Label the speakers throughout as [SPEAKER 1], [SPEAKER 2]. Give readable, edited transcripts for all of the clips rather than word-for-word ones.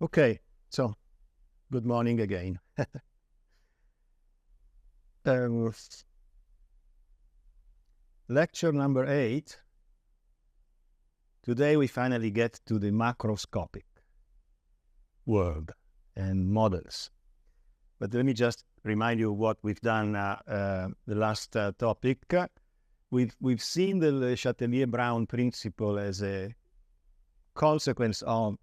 [SPEAKER 1] Okay, so good morning again. Lecture number 8. Today we finally get to the macroscopic world and models. But let me just remind you what we've done the last topic. We've seen the Chatelier-Brown principle as a consequence of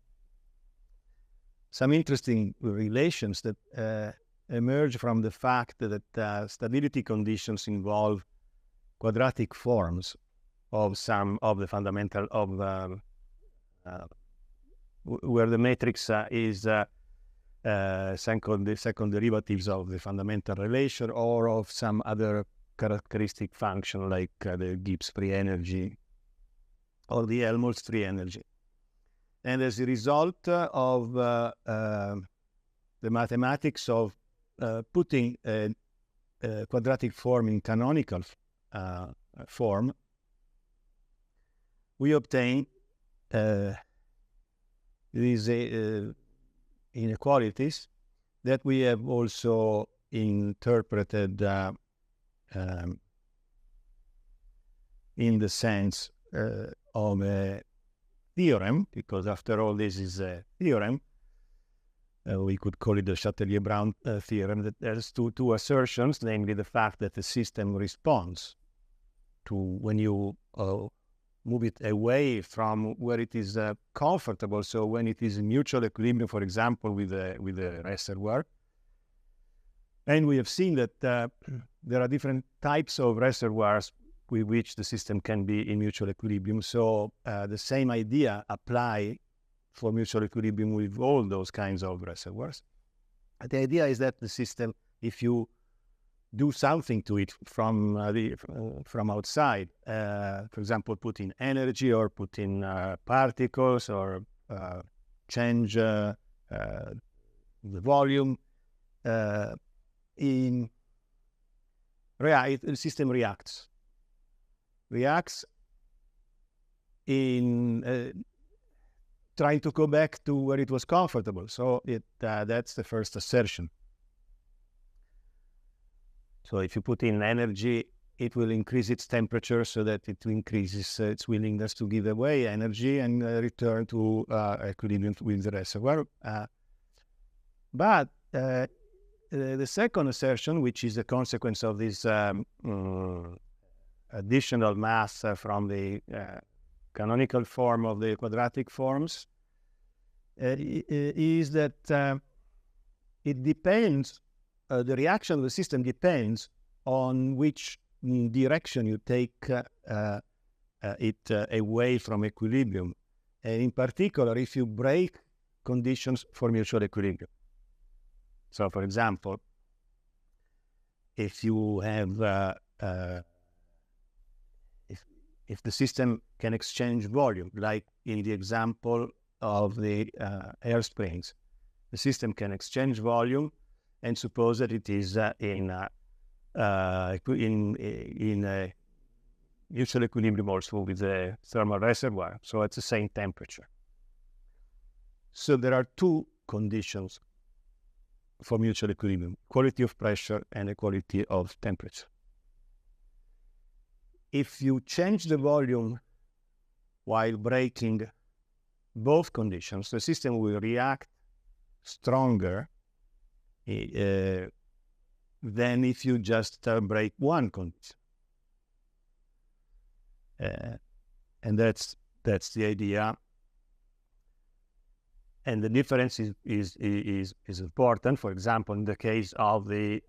[SPEAKER 1] some interesting relations that emerge from the fact that stability conditions involve quadratic forms of some of the fundamental where the matrix is second derivatives of the fundamental relation or of some other characteristic function like the Gibbs free energy or the Helmholtz free energy. And as a result of the mathematics of putting a quadratic form in canonical form, we obtain these inequalities that we have also interpreted in the sense of a theorem, because after all this is a theorem. We could call it the Chatelier-Brown theorem that has two assertions, namely the fact that the system responds to when you move it away from where it is comfortable. So when it is in mutual equilibrium, for example, with a reservoir. And we have seen that there are different types of reservoirs with which the system can be in mutual equilibrium. So the same idea apply for mutual equilibrium with all those kinds of reservoirs. The idea is that the system, if you do something to it from outside, for example, put in energy or put in particles or change the volume, the system reacts in trying to go back to where it was comfortable. So that's the first assertion. So if you put in energy, it will increase its temperature so that it increases its willingness to give away energy and return to equilibrium with the reservoir. But the second assertion, which is a consequence of this additional mass from the canonical form of the quadratic forms, is that it depends, the reaction of the system depends on which direction you take it away from equilibrium. And in particular, if you break conditions for mutual equilibrium. So, for example, if you have if the system can exchange volume, like in the example of the air springs, the system can exchange volume, and suppose that it is in mutual equilibrium also with the thermal reservoir, so at the same temperature. So there are two conditions for mutual equilibrium: quality of pressure and equality of temperature. If you change the volume while breaking both conditions, the system will react stronger than if you just break one condition. And that's the idea. And the difference is important. For example, in the case of the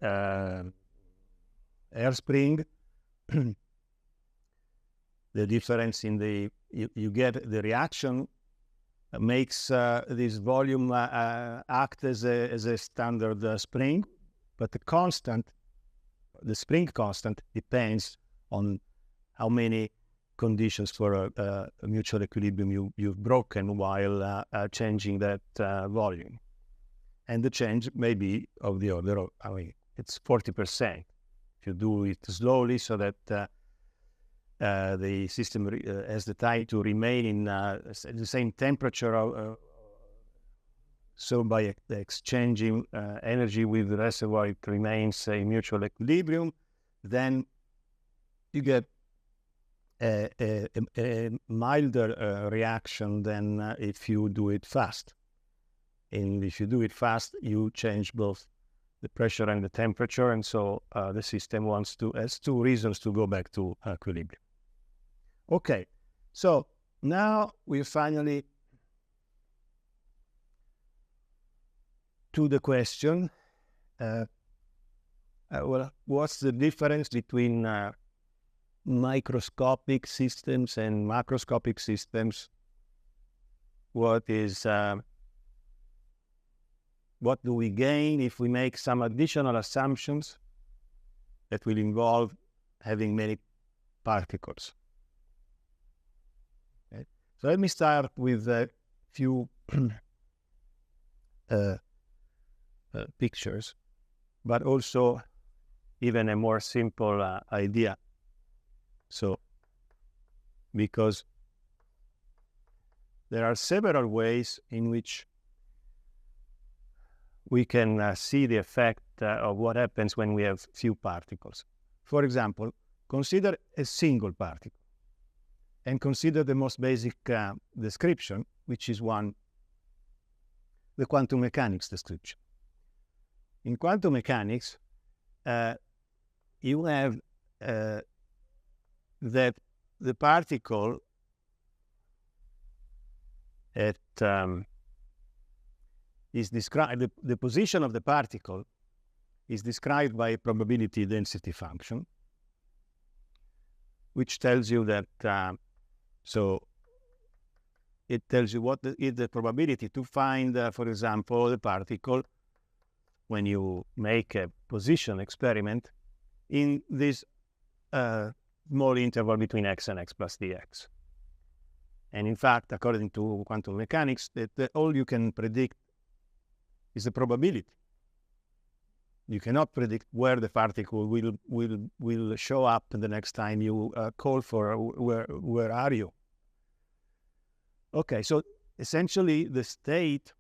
[SPEAKER 1] air spring, the difference in you get the reaction makes this volume act as a standard spring, but the spring constant depends on how many conditions for a mutual equilibrium you've broken while changing that volume. And the change may be of the order of, it's 40%. If you do it slowly so that the system has the time to remain in the same temperature So by exchanging energy with the reservoir, it remains in mutual equilibrium. Then you get a milder reaction than if you do it fast. And if you do it fast, you change both the pressure and the temperature, and so the system has two reasons to go back to equilibrium. Okay, so now we finally to the question, well, what's the difference between microscopic systems and macroscopic systems? What do we gain if we make some additional assumptions that will involve having many particles? Okay. So let me start with a few pictures, but also even a more simple idea. So, because there are several ways in which we can see the effect of what happens when we have few particles. For example, consider a single particle and consider the most basic description, which is the quantum mechanics description. In quantum mechanics, you have that the particle is described, the position of the particle is described by a probability density function, which tells you that, so it tells you what is the probability to find, for example, the particle when you make a position experiment in this small interval between x and x plus dx. And in fact, according to quantum mechanics, that all you can predict is the probability. You cannot predict where the particle will show up the next time you call for where are you. Okay, so essentially the state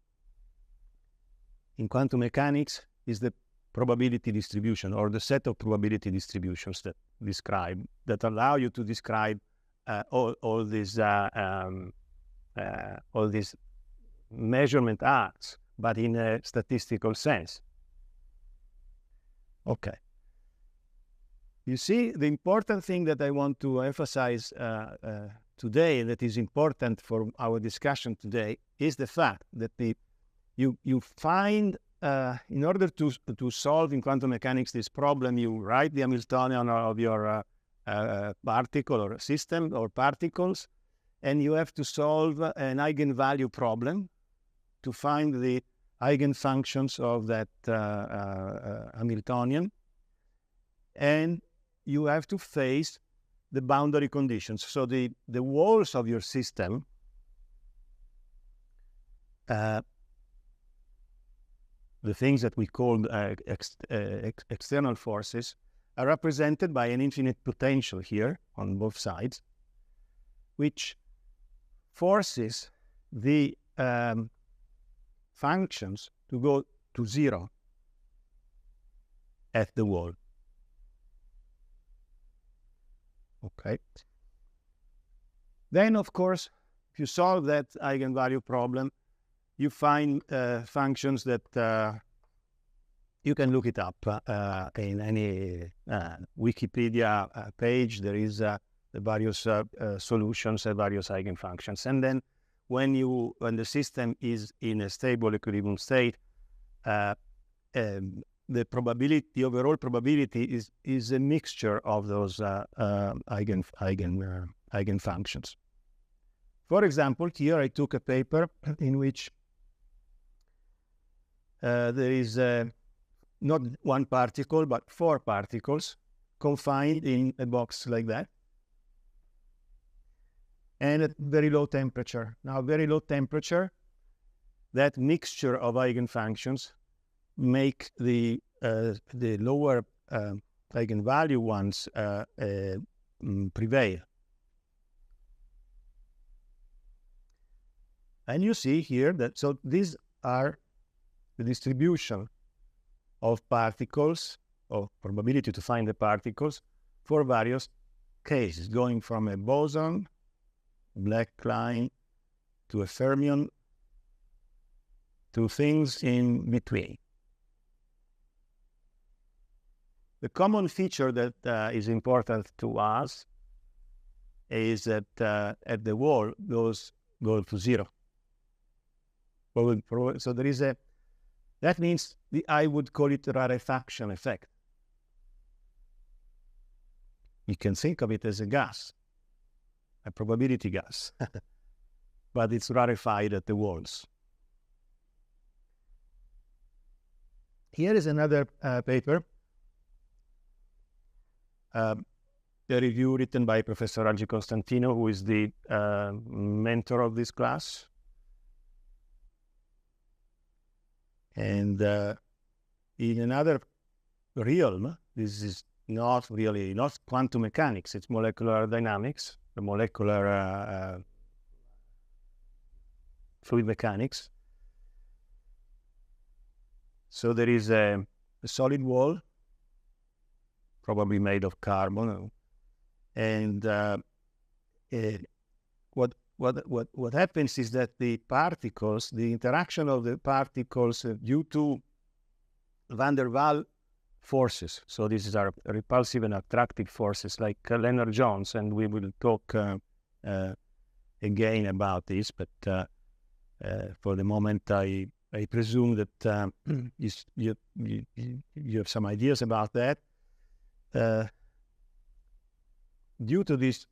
[SPEAKER 1] in quantum mechanics is the probability distribution, or the set of probability distributions that allow you to describe all these measurement acts, but in a statistical sense. Okay. You see, the important thing that I want to emphasize today, that is important for our discussion today, is the fact that you find, in order to solve in quantum mechanics this problem, you write the Hamiltonian of your particle or system or particles, and you have to solve an eigenvalue problem to find the eigenfunctions of that Hamiltonian, and you have to face the boundary conditions. So the walls of your system the things that we call external forces are represented by an infinite potential here on both sides, which forces the functions to go to zero at the wall. Okay. Then, of course, if you solve that eigenvalue problem, you find functions that you can look it up in any Wikipedia page. There is the various solutions and various eigenfunctions. And then when the system is in a stable equilibrium state, the overall probability is a mixture of those eigenfunctions. For example, here I took a paper in which there is not one particle, but 4 particles confined in a box like that, and at very low temperature. Now, very low temperature, that mixture of eigenfunctions make the lower eigenvalue ones prevail. And you see here that, so these are the distribution of particles, or probability to find the particles, for various cases, going from a boson, black line, to a fermion, to things in between. The common feature that is important to us is that at the wall goes to zero. So there is that means I would call it a rarefaction effect. You can think of it as a gas, a probability gas, but it's rarefied at the walls. Here is another paper, a review written by Professor Constantino, who is the mentor of this class. And in another realm, this is not quantum mechanics, it's molecular dynamics, the molecular fluid mechanics. So there is a solid wall, probably made of carbon, and what happens is that the particles, the interaction of the particles due to van der Waals forces, so these are repulsive and attractive forces like Lennard-Jones, and we will talk again about this, but for the moment I presume that you have some ideas about that. Due to these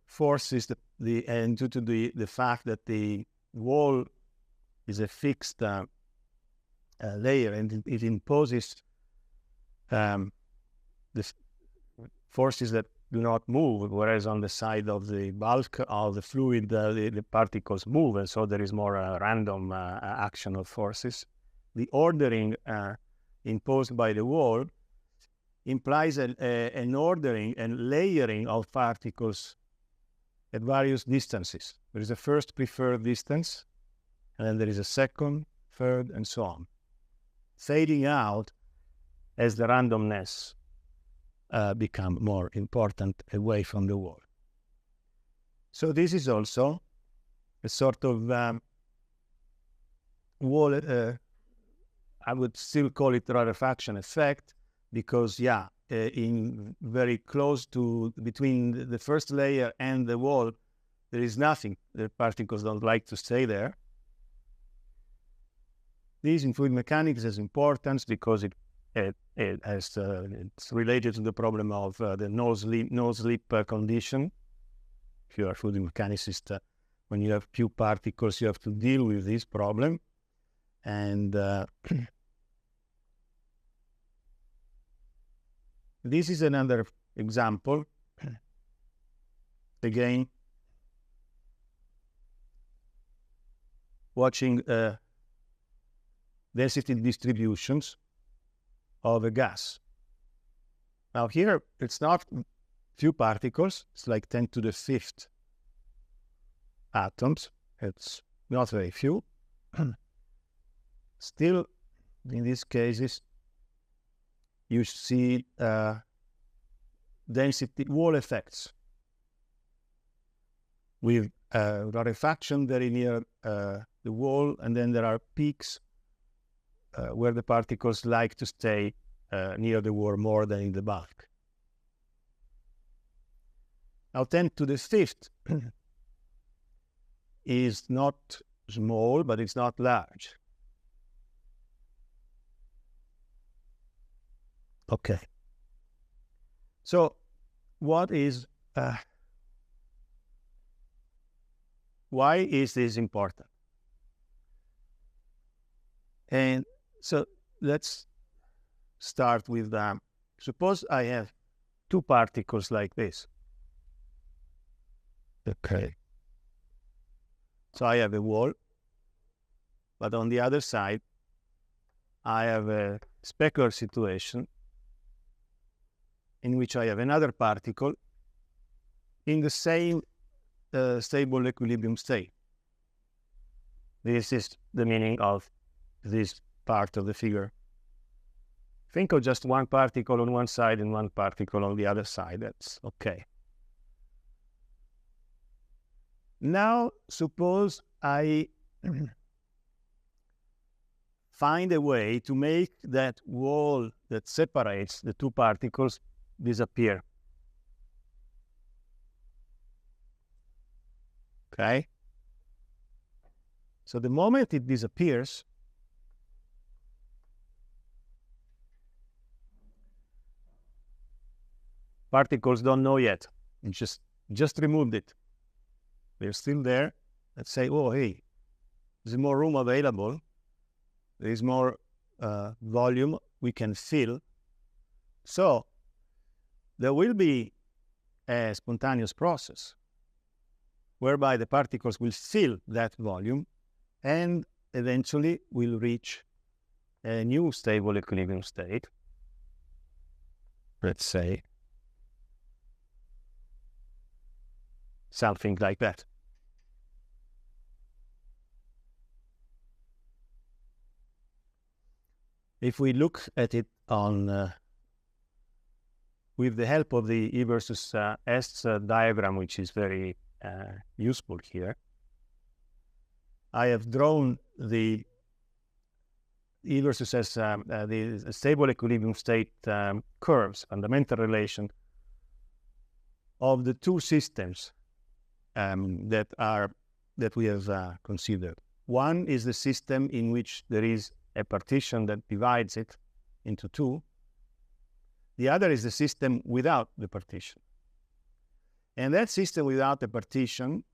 [SPEAKER 1] forces, and due to the fact that the wall is a fixed layer, and it imposes the forces that do not move, whereas on the side of the bulk of the fluid, the particles move, and so there is more random action of forces. The ordering imposed by the wall implies an ordering and layering of particles at various distances. There is a first preferred distance, and then there is a second, third, and so on, fading out as the randomness become more important away from the wall. So this is also a sort of wall, I would still call it rarefaction effect, because in very close to between the first layer and the wall, there is nothing. The particles don't like to stay there. This in fluid mechanics has importance because it's related to the problem of the no-slip condition. If you are a fluid mechanicist, when you have few particles, you have to deal with this problem. And this is another example. Again, watching density distributions of a gas. Now here, it's not few particles, it's like 10 to the 5th atoms. It's not very few. Still, in these cases, you see density wall effects with rarefaction very near the wall, and then there are peaks where the particles like to stay near the wall more than in the bulk. Now 10 to the 5th is not small, but it's not large. Okay. So what is, why is this important? And so let's start with, suppose I have two particles like this. Okay. So I have a wall, but on the other side, I have a specular situation in which I have another particle in the same stable equilibrium state. This is the meaning of this part of the figure. Think of just one particle on one side and one particle on the other side. That's okay. Now, suppose I find a way to make that wall that separates the two particles disappear. Okay? So the moment it disappears, particles don't know yet. You just removed it. They're still there. Let's say, oh, hey, there's more room available. There is more volume we can fill. So there will be a spontaneous process whereby the particles will fill that volume and eventually will reach a new stable equilibrium state. Let's say something like that. If we look at it on with the help of the E versus S diagram, which is very useful here, I have drawn the E versus S, the stable equilibrium state curves, fundamental relation of the two systems that we have considered. One is the system in which there is a partition that divides it into two. The other is the system without the partition. And that system without the partition,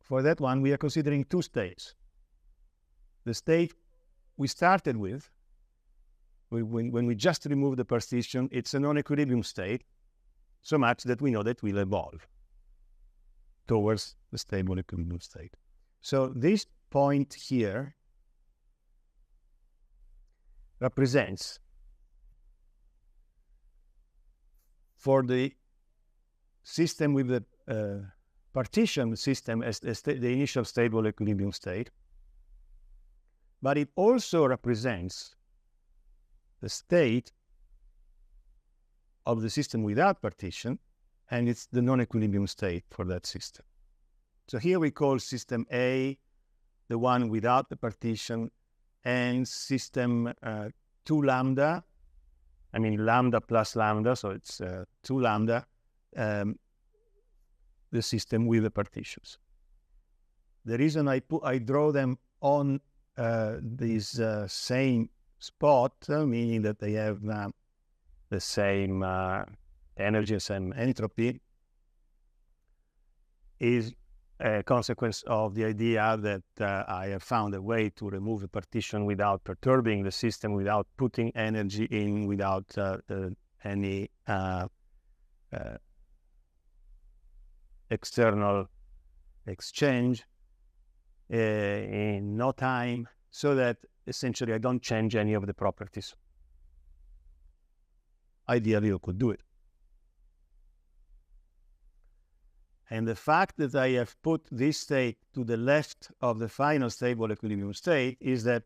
[SPEAKER 1] for that one, we are considering two states. The state we started with, when we just removed the partition, it's a non-equilibrium state, so much that we know that we'll evolve towards the stable equilibrium state. So this point here represents, for the system with the partition system as the initial stable equilibrium state, but it also represents the state of the system without partition, and it's the non-equilibrium state for that system. So here we call system A the one without the partition, and system 2 lambda, I mean lambda plus lambda, so it's 2 lambda, the system with the partitions. The reason I draw them on this same spot, meaning that they have the same energy, same entropy, is a consequence of the idea that I have found a way to remove a partition without perturbing the system, without putting energy in, without any external exchange in no time, so that essentially I don't change any of the properties. Ideally, you could do it. And the fact that I have put this state to the left of the final stable equilibrium state is that,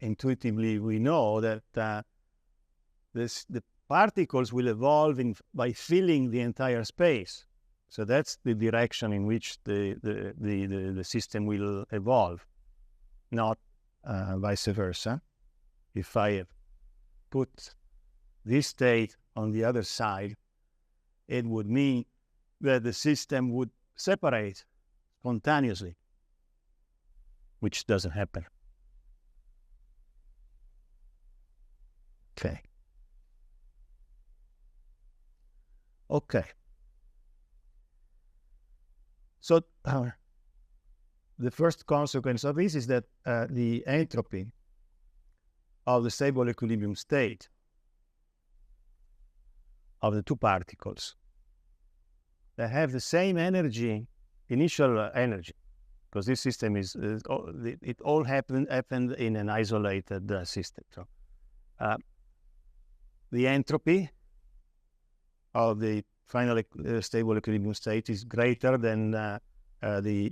[SPEAKER 1] intuitively we know that the particles will evolve by filling the entire space. So that's the direction in which the system will evolve, not vice versa. If I have put this state on the other side, it would mean that the system would separate spontaneously, which doesn't happen. Okay. So the first consequence of this is that the entropy of the stable equilibrium state of the two particles that have the same energy, initial energy, because this system it all happened in an isolated system. So the entropy of the final stable equilibrium state is greater than the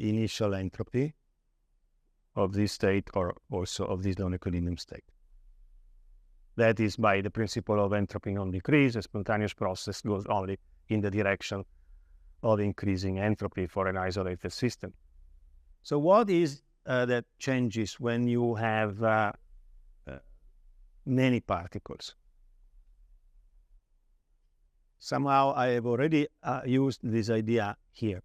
[SPEAKER 1] initial entropy of this state or also of this non-equilibrium state. That is by the principle of entropy on decrease. A spontaneous process goes only in the direction of increasing entropy for an isolated system. So what is that changes when you have many particles? Somehow I have already used this idea here.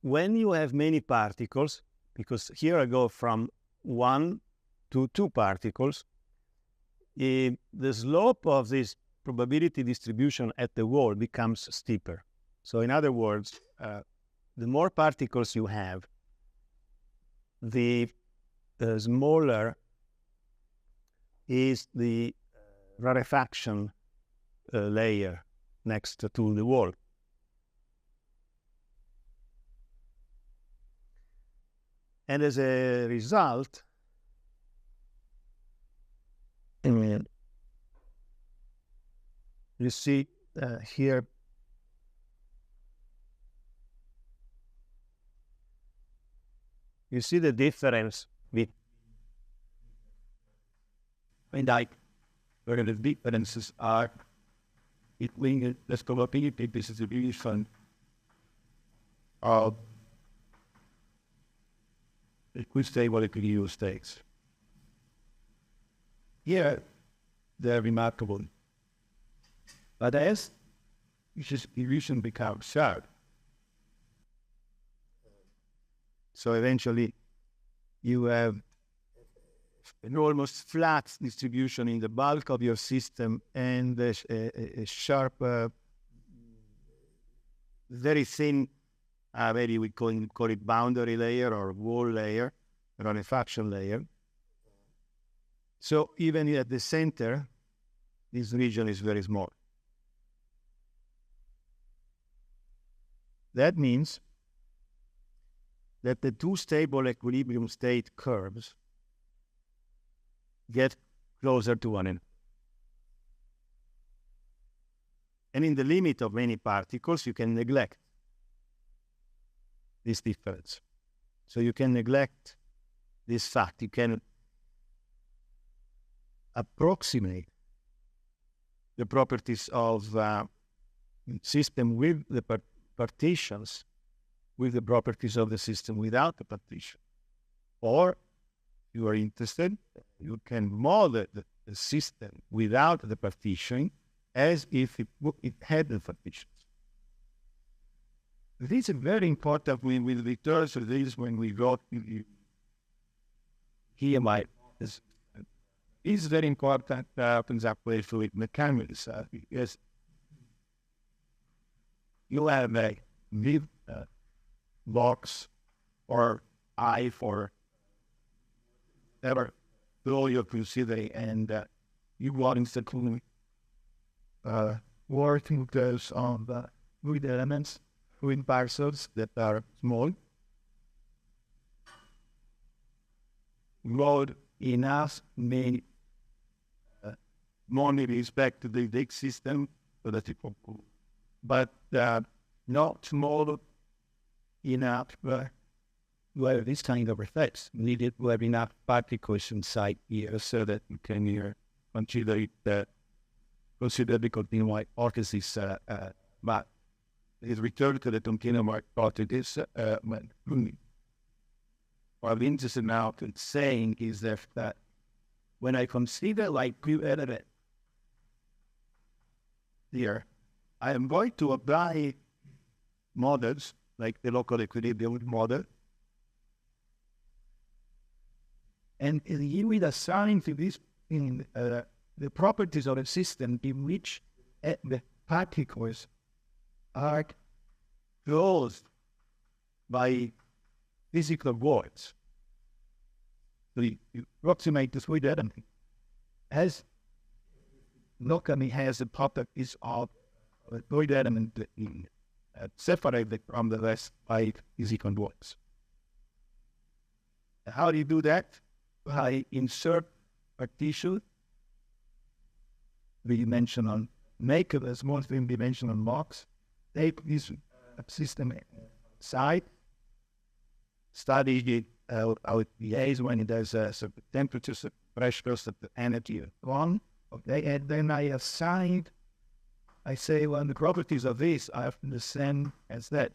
[SPEAKER 1] When you have many particles, because here I go from 1 to 2 particles, the slope of this probability distribution at the wall becomes steeper. So in other words, the more particles you have, the smaller is the rarefaction layer next to the wall. And as a result, you see here, you see the difference with, and like where the differences are between the probability distribution of equistable equilibrium states. Here, they're remarkable. But as distribution becomes sharp, so eventually you have an almost flat distribution in the bulk of your system and a sharp, very thin, maybe we call it boundary layer or wall layer, rarefaction layer. So even at the center, this region is very small. That means that the two stable equilibrium state curves get closer to one another. And in the limit of many particles, you can neglect this difference. So you can neglect this fact. You can approximate the properties of system with the partitions with the properties of the system without the partition. Or, if you are interested, you can model the system without the partition as if it had the partitions. This is very important. We will return to this when we go here. It's very important, for example, fluid mechanics, because you have a big box or eye for whatever flow you're considering, and you want to work in terms of fluid elements, fluid parcels that are small, load enough many more with respect to the big system, so that it will cool, but not small enough to have this kind of effects. Needed to have enough particles inside here so that you can consider it consider the continuum hypothesis, but it return to the continuum hypothesis. What I'm interested now in saying is that when I consider like Q element here, I am going to apply models like the local equilibrium model, and you will assign to this in the properties of a system in which the particles are closed by physical words. So you approximate the fluid element as locally has the properties of a fluid element separated from the rest by physical words. How do you do that? By insert partition, three-dimensional, make a small three-dimensional box, take this system side, study how it behaves when it has certain temperatures, pressures, the energy, and so on. Okay, and then I say, well, the properties of this are the same as that.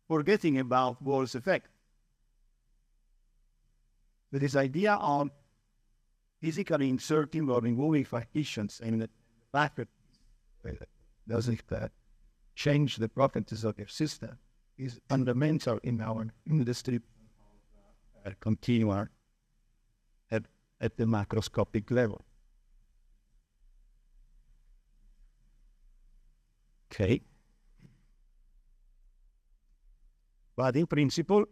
[SPEAKER 1] Forgetting about Bohr's effect. But this idea of physically inserting or removing partitions and the fact that doesn't change the properties of your system is fundamental in our industry continua at the macroscopic level. Okay. But in principle,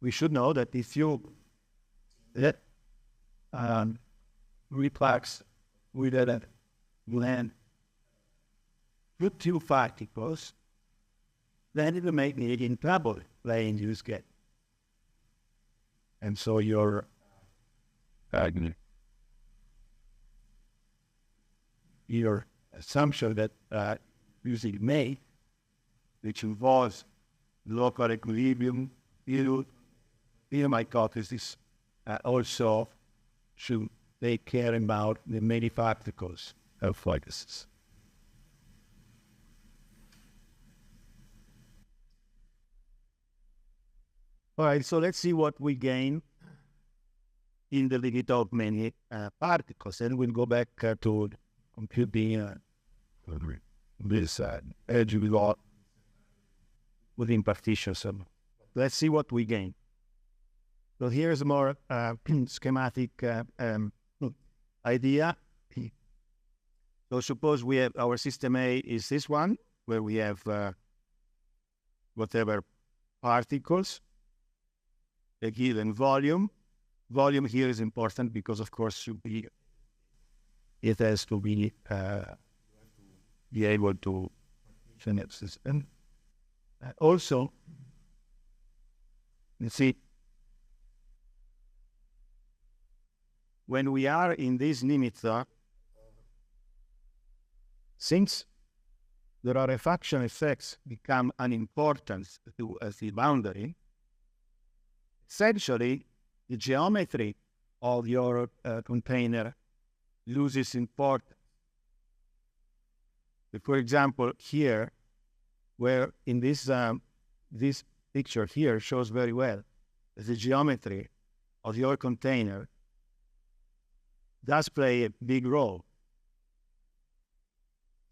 [SPEAKER 1] we should know that if you reflex with a blend with two particles, then it will make me in trouble playing use get. And so your assumption that using made, which involves local equilibrium, field hypothesis, also should take care about the many particles of fluxes. All right, so let's see what we gain in the limit of many particles, and we'll go back to computing this energy within partitions. Let's see what we gain. So here's a more schematic idea. So suppose we have our system A is this one, where we have whatever particles, a given volume. Volume here is important because, of course, it has to be able to finish system. Also, you see, when we are in this limit, since the rarefaction effects become unimportant to the boundary, essentially the geometry of your container loses importance. For example, here, where in this this picture here shows very well that the geometry of your container does play a big role.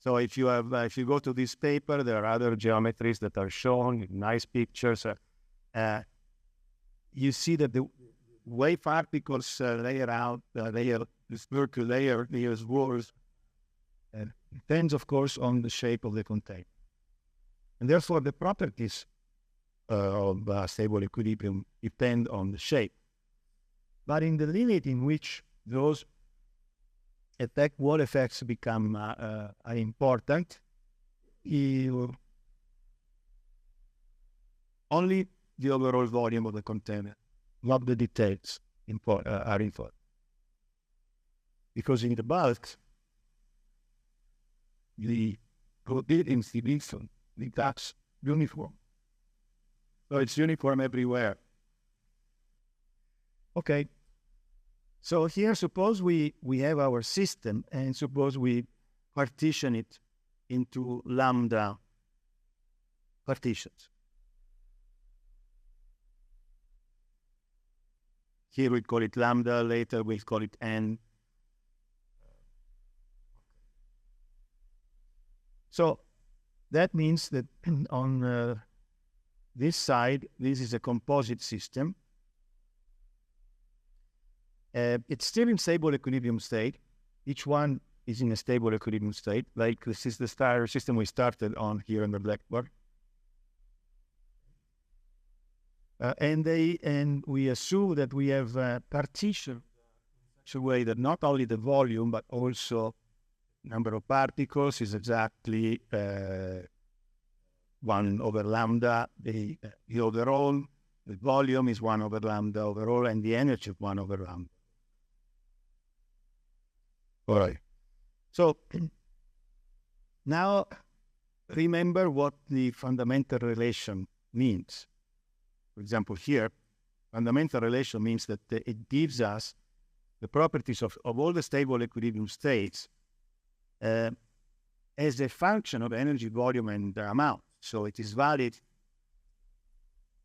[SPEAKER 1] So if you have, if you go to this paper, there are other geometries that are shown, nice pictures. You see that the way particles layer out, this Mercury layer, layers walls, depends, of course, on the shape of the container. And therefore, the properties of stable equilibrium depend on the shape. But in the limit in which those wall effects become important, only the overall volume of the container, not the details, are important. Because in the bulk, the distribution becomes uniform. So it's uniform everywhere. Okay. So here, suppose we have our system, and suppose we partition it into lambda partitions. Here we call it lambda, later we call it n. So that means that on this side, this is a composite system. It's still in stable equilibrium state. Each one is in a stable equilibrium state, like this is the system we started on here on the blackboard. And we assume that we have partitioned in such a way that not only the volume, but also number of particles is exactly 1 over lambda. The overall, the volume is 1 over lambda overall, and the energy is 1 over lambda. All right. So now remember what the fundamental relation means. For example, here, fundamental relation means that it gives us the properties of all the stable equilibrium states as a function of energy, volume, and amount. So it is valid.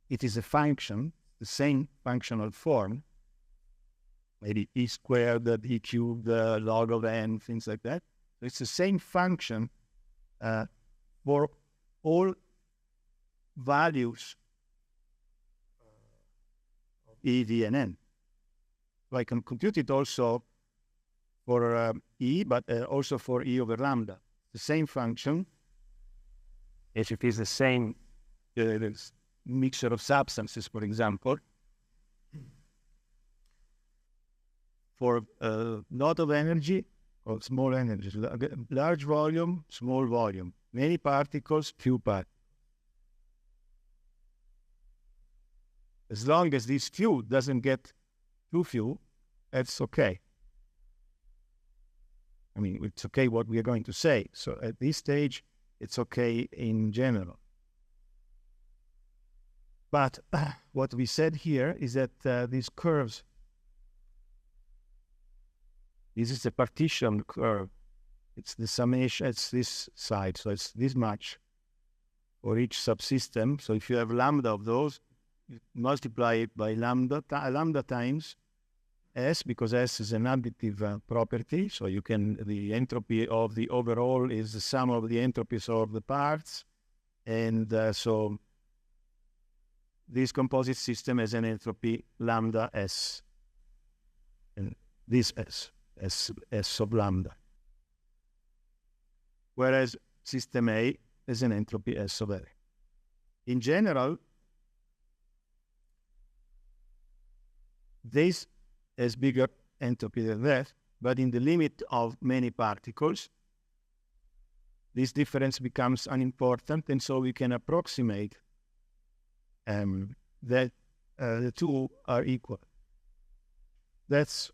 [SPEAKER 1] It is a function, the same functional form, maybe e squared, e cubed, log of n, things like that. So it's the same function for all values of E, V, and N. So I can compute it also for E, but also for E over lambda. The same function, if it is the same mixture of substances, for example, for lot of energy or small energy, large volume, small volume, many particles, few particles. As long as this few doesn't get too few, that's okay. I mean, it's okay what we are going to say. So at this stage, it's okay in general. But what we said here is that these curves, this is a partition curve. It's the summation, it's this side. So it's this much for each subsystem. So if you have lambda of those, you multiply it by lambda times S, because S is an additive property. So you can, the entropy of the overall is the sum of the entropies of the parts. And so this composite system has an entropy lambda S. And this S of lambda. Whereas system A has an entropy S of A. In general, this has bigger entropy than that, but in the limit of many particles, this difference becomes unimportant, and so we can approximate that the two are equal. That's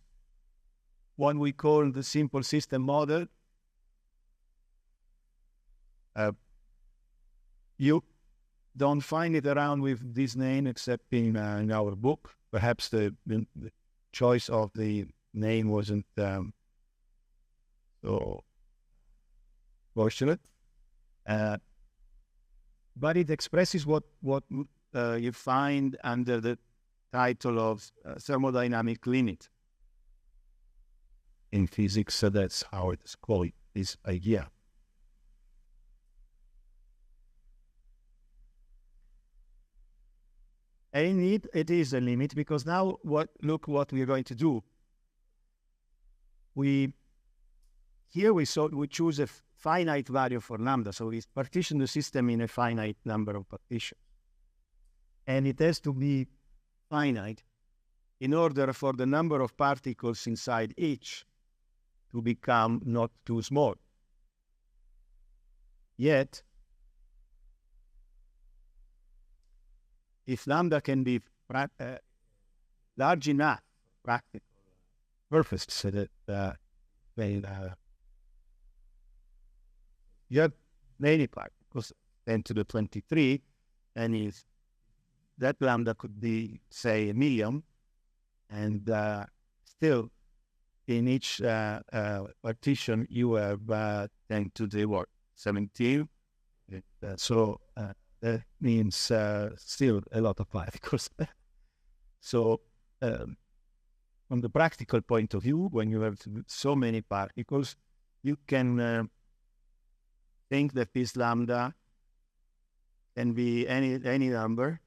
[SPEAKER 1] what we call the simple system model. You don't find it around with this name except in our book. Perhaps the choice of the name wasn't so fortunate, but it expresses what you find under the title of thermodynamic limit in physics. So that's how it's called, this idea. Indeed, it is a limit, because now look what we are going to do. We choose a finite value for lambda, so we partition the system in a finite number of partitions, and it has to be finite in order for the number of particles inside each to become not too small. Yet, if lambda can be large enough, practical purpose, so that you have many particles, 10 to the 23, and if that lambda could be, say, 1 million, and still in each partition you have 10 to the 17. So that means still a lot of particles. So from the practical point of view, when you have so many particles, you can think that this lambda can be any number.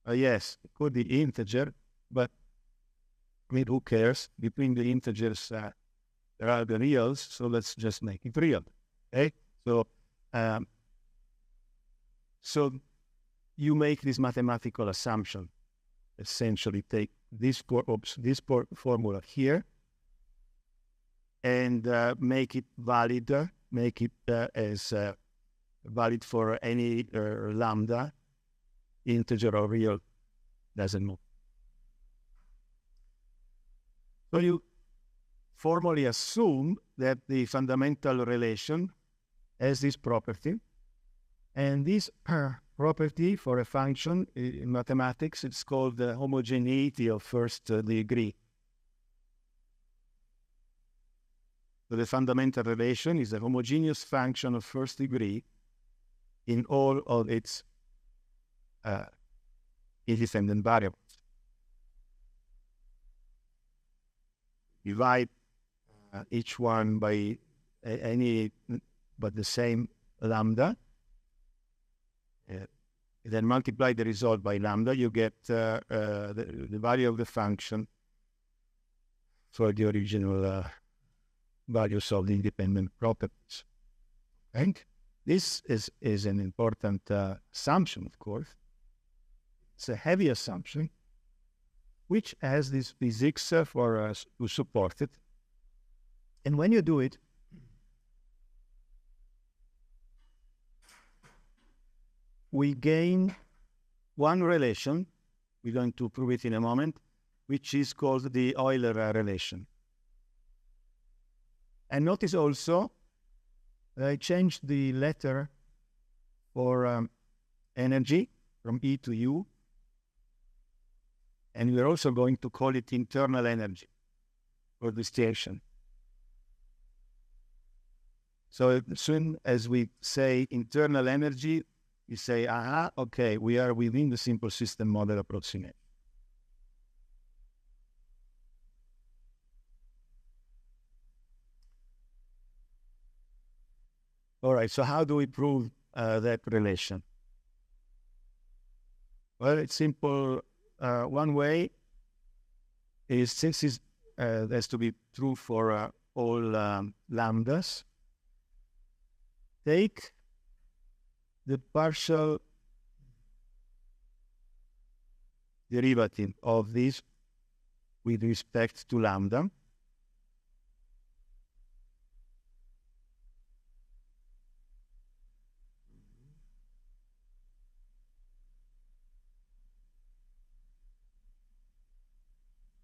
[SPEAKER 1] Yes, it could be integer, but I mean, who cares? Between the integers, there are the reals, so let's just make it real. Okay? So you make this mathematical assumption. Essentially, take this formula here and make it valid. Make it as valid for any lambda, integer or real, doesn't matter. So you formally assume that the fundamental relation has this property, and this property for a function in mathematics. It's called the homogeneity of first degree. So the fundamental relation is a homogeneous function of first degree in all of its independent variables. Divide each one by but the same lambda. Then multiply the result by lambda, you get the value of the function for the original values of the independent properties. Right? This is an important assumption, of course. It's a heavy assumption, which has this physics for us to support it. And when you do it, we gain one relation. We're going to prove it in a moment, which is called the Euler relation. And notice also, I changed the letter for energy from E to U. And we're also going to call it internal energy for the station. So as soon as we say internal energy, we say, aha, okay, we are within the simple system model approximation. All right, so how do we prove that relation? Well, it's simple. One way is, since it has to be true for all lambdas, take the partial derivative of this with respect to lambda.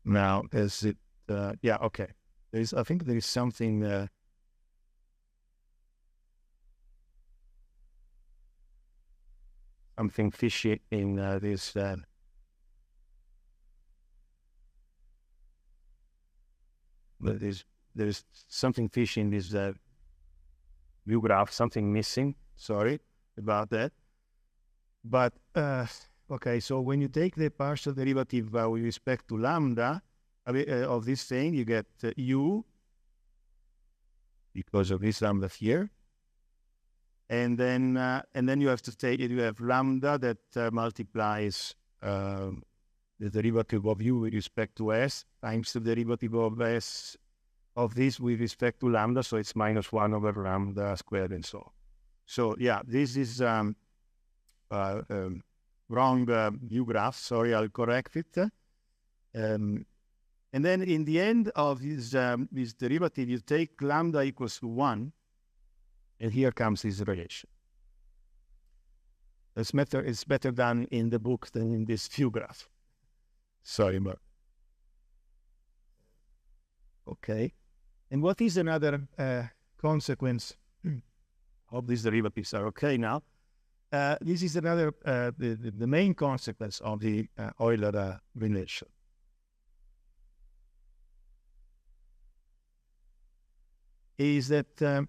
[SPEAKER 1] Now, is it, yeah, okay. I think there is something something fishy in this. But there's something fishy in this view graph, something missing. Sorry about that. But okay, so when you take the partial derivative with respect to lambda of this thing, you get u because of this lambda here. And then you have to take it. You have lambda that multiplies the derivative of u with respect to s times the derivative of s of this with respect to lambda. So it's -1 over lambda squared and so on. So yeah, this is wrong view graph. Sorry, I'll correct it. And then in the end of this derivative, you take lambda equals to 1. And here comes this relation. It's better done in the book than in this view graph. Sorry, but okay. And what is another consequence of these derivatives? Are okay now. This is another the main consequence of the Euler relation. Is that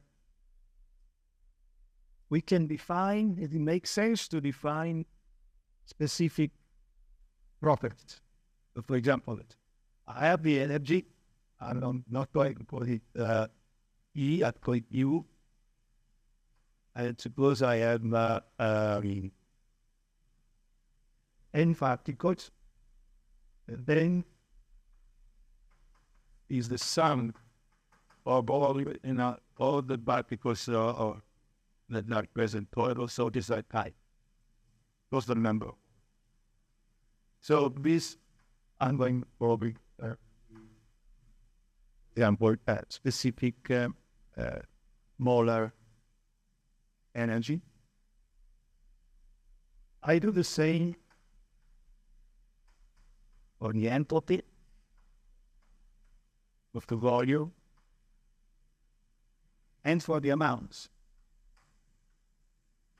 [SPEAKER 1] we can define, it makes sense to define specific properties. So for example, I have the energy, I'm not going to call it E, I'll call it U. And suppose I have n particles, and then is the sum of all the particles that are present total, so this is pi. That's the number. So this, I'm going probably example specific molar energy. I do the same for the enthalpy of the volume and for the amounts.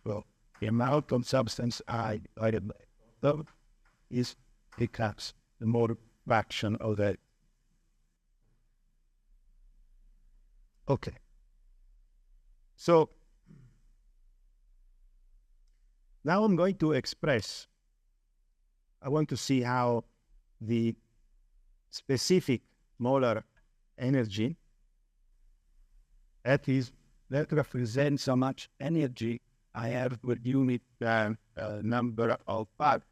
[SPEAKER 1] Well, the amount of substance I divided by total is becomes the mole fraction of that. Okay. So now I'm going to express, I want to see how the specific molar energy, that represents how much energy I have with unit number of parts.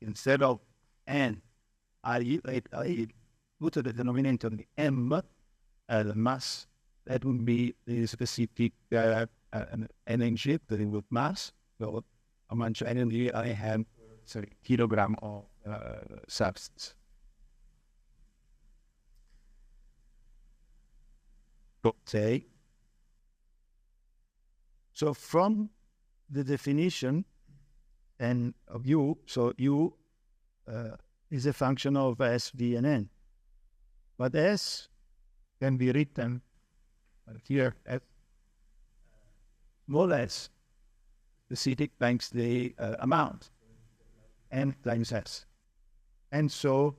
[SPEAKER 1] Instead of n, I put the denominator in the m, the mass, that would be the specific energy, the with mass. So how much energy I have, sorry, kilogram of substance. Okay. So from the definition and of U, so U is a function of S, V, and N. But S can be written here as small s, specific times the amount, N times S. And so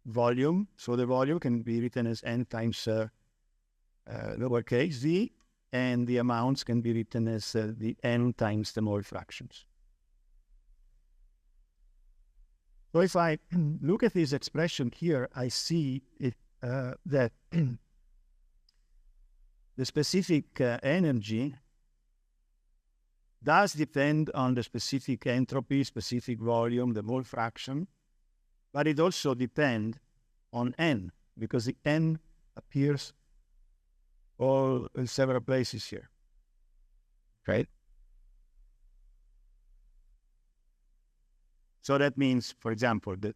[SPEAKER 1] volume, so the volume can be written as N times lowercase v, and the amounts can be written as the N times the mole fractions. So if I look at this expression here, I see that the specific energy does depend on the specific entropy, specific volume, the mole fraction, but it also depends on N, because the N appears all in several places here, right? So that means, for example, that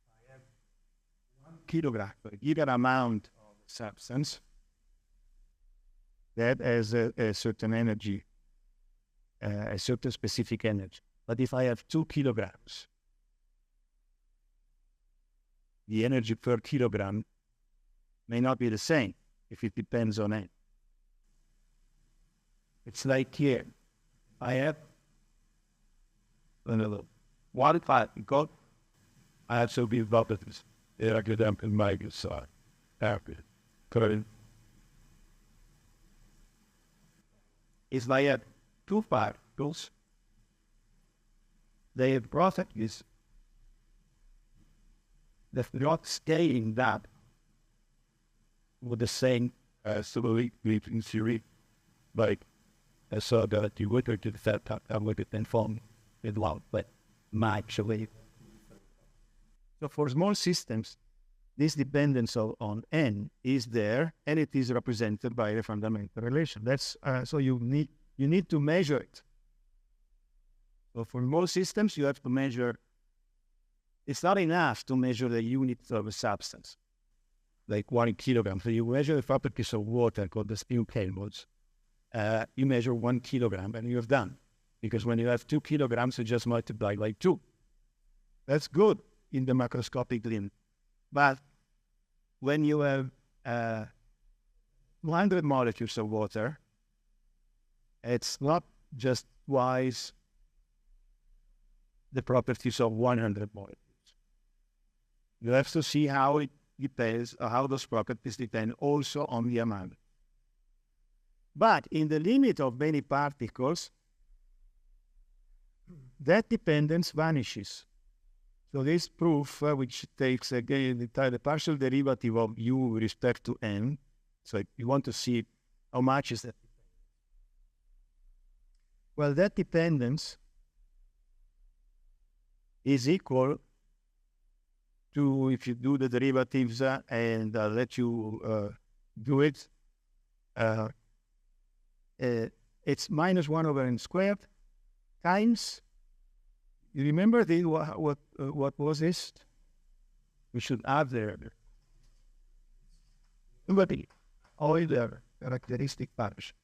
[SPEAKER 1] I have 1 kilogram, a given amount of substance that has a certain energy, a certain specific energy. But if I have 2 kilograms, the energy per kilogram may not be the same if it depends on N. It's like here. I have another 1 part got. I have to be bubbles. I get up in my side. Happy. Current. If I have 2 particles, the process is that not staying that with the same similarly in theory, like I saw that you would to the set up and would then form with loud, but actually. So for small systems, this dependence on N is there, and it is represented by the fundamental relation. That's so you need to measure it. So for small systems, you have to measure. It's not enough to measure the unit of a substance, like 1 kilogram. So you measure the properties of water called the spin modes. You measure 1 kilogram and you're done. Because when you have 2 kilograms, you just multiply by 2. That's good in the macroscopic limit. But when you have 100 molecules of water, it's not just twice the properties of 100 molecules. You have to see how it depends, how those properties depend also on the amount. But in the limit of many particles, that dependence vanishes. So this proof, which takes again the partial derivative of u with respect to n, so you want to see how much is that. Well, that dependence is equal to, if you do the derivatives and let you do it, it's minus 1 over n squared times, you remember what was this? We should add there. But the Euler characteristic function.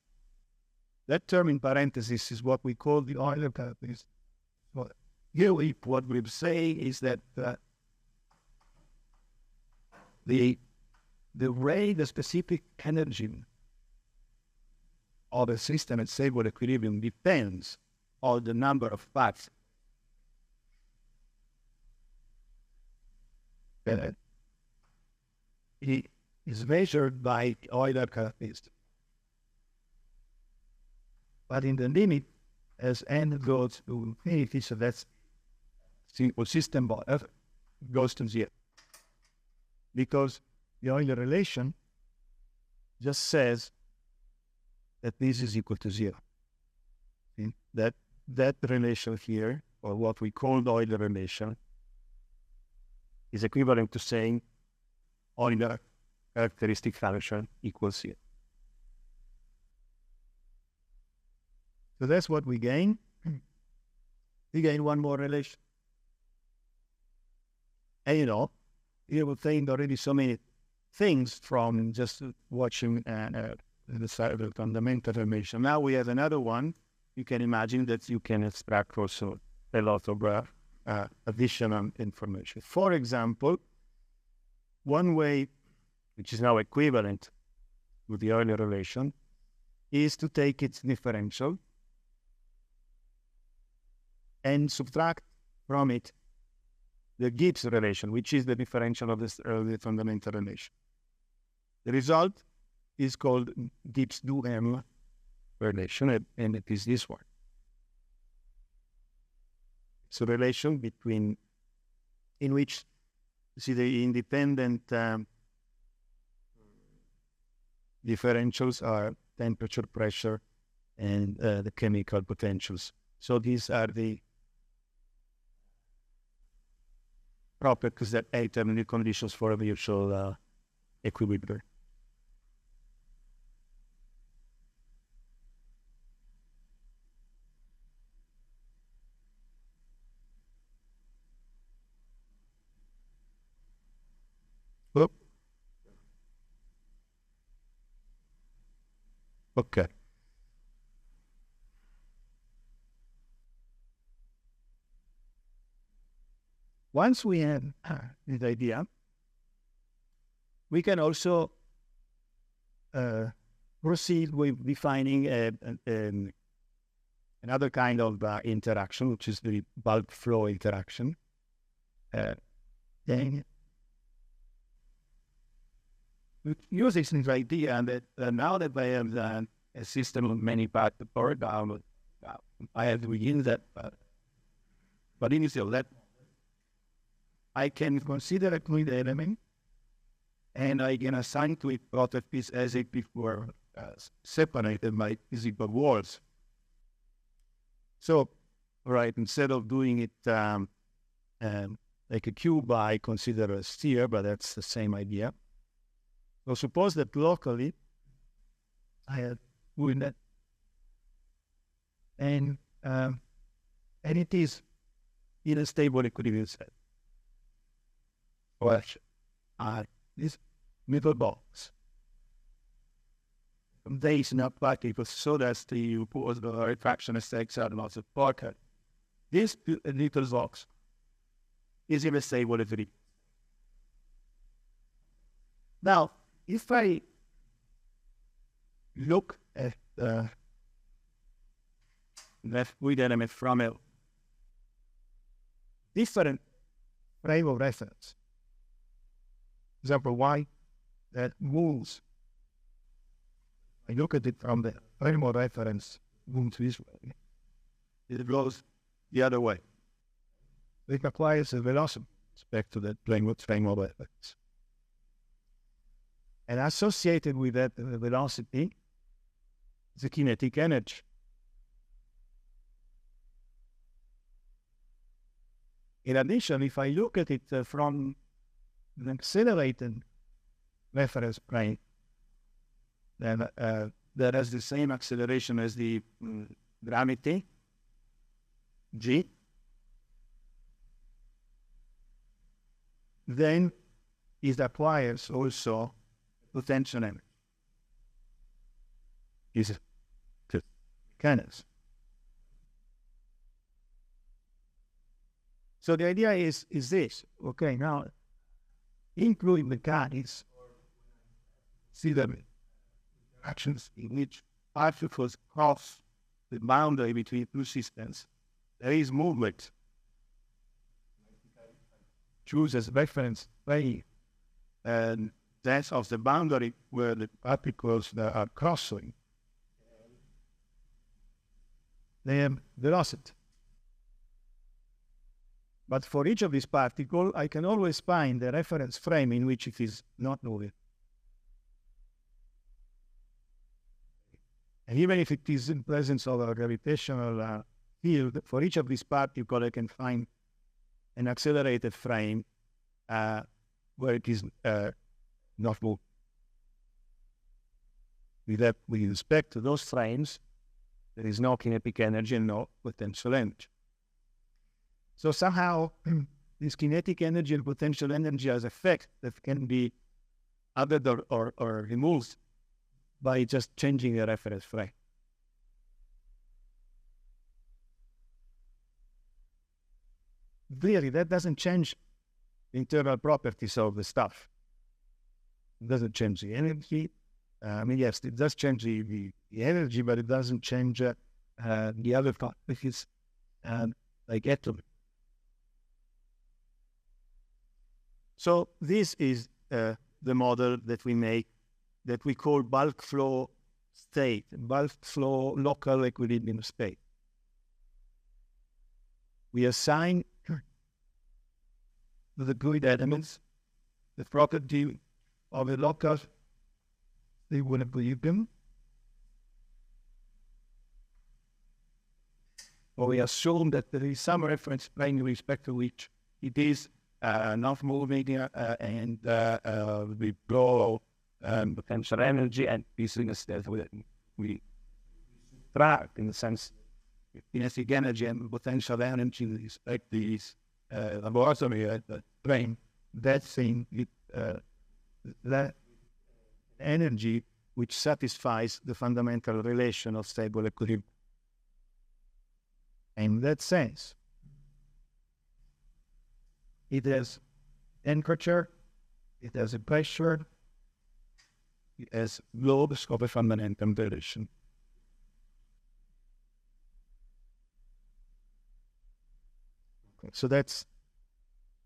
[SPEAKER 1] That term in parentheses is what we call the Euler characteristic. So here what we say is that the specific energy of a system at stable equilibrium depends on the number of parts that it is measured by the Euler characteristic. But in the limit, as n goes to infinity, so that's simple system goes to zero. Because the Euler relation just says that this is equal to zero. See? That relation here, or what we call the Euler relation, is equivalent to saying Euler characteristic function equals zero. So that's what we gain. We gain one more relation. And you will think already so many things from just watching the side of the fundamental relation. Now we have another one. You can imagine that you can extract also a lot of additional information. For example, one way, which is now equivalent to the Euler relation, is to take its differential and subtract from it the Gibbs relation, which is the differential of the fundamental relation. The result is called Gibbs-Duhem relation, and it is this one. It's a relation in which you see the independent differentials are temperature, pressure, and the chemical potentials. So these are the properties that determine the conditions for a virtual equilibrium. Okay. Once we have this idea, we can also proceed with defining another kind of interaction, which is the bulk flow interaction. Then using this idea that now that I have a system of many parts to power down, I have to begin that, but initially that I can consider a fluid element, and I can assign to it properties as if it were separated by physical walls. So, right, instead of doing it like a cube, I consider a sphere, but that's the same idea. So suppose that locally I have doing that, and it is in a stable equilibrium set. Well, this middle box. There is not particles, so that's the rarefaction effects are lots of pocket. This little box is in a stable equilibrium. Now, if I look at the fluid element from a different frame of reference, for example, y that moves, I look at it from the frame of reference, moves this way, it goes the other way. It applies a velocity back to that frame of reference. And associated with that velocity is the kinetic energy. In addition, if I look at it from an accelerated reference frame, then that has the same acceleration as the gravity, g, then it acquires also potential energy. Is mechanics. So the idea is this. Okay, now including mechanics, see the actions in which particles cross the boundary between two systems, there is movement. Choose as reference plane, and that's of the boundary where the particles that are crossing. They have velocity. But for each of these particles, I can always find the reference frame in which it is not moving. And even if it is in presence of a gravitational field, for each of these particles, I can find an accelerated frame where it is not moving. With respect to those frames, there is no kinetic energy and no potential energy. So somehow, this kinetic energy and potential energy has effect that can be added or removed by just changing the reference frame. Clearly, that doesn't change the internal properties of the stuff. It doesn't change the energy. Yes, it does change the energy, but it doesn't change the other properties like atoms. So this is the model that we make, that we call bulk flow state, bulk flow local equilibrium state. We assign to the fluid elements the property of a local stable equilibrium. Or we assume that there is some reference plane with respect to which it is not moving and we blow potential energy, and this is that we subtract, in the sense, kinetic energy and potential energy with respect to this laboratory plane. That thing, that energy which satisfies the fundamental relation of stable equilibrium. In that sense, it has temperature, it has a pressure, it has lobes of a fundamental relation. Okay. So that's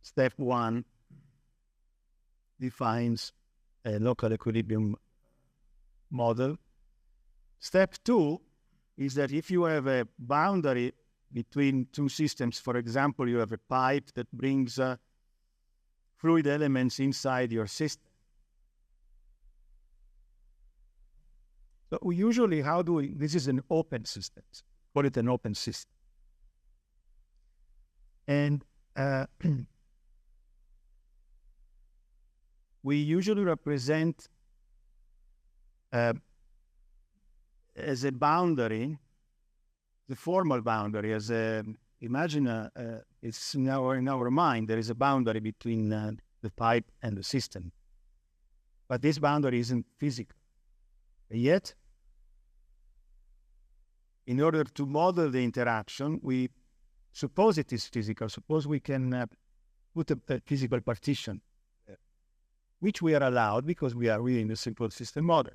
[SPEAKER 1] step one, defines a local equilibrium model. Step two is that if you have a boundary between two systems, for example, you have a pipe that brings fluid elements inside your system. So we usually, this is an open system, call it an open system. And we usually represent as a boundary, the formal boundary, as imagine it's in our mind, there is a boundary between the pipe and the system. But this boundary isn't physical. Yet, in order to model the interaction, we suppose it is physical. Suppose we can put a physical partition, which we are allowed because we are within the simple system model.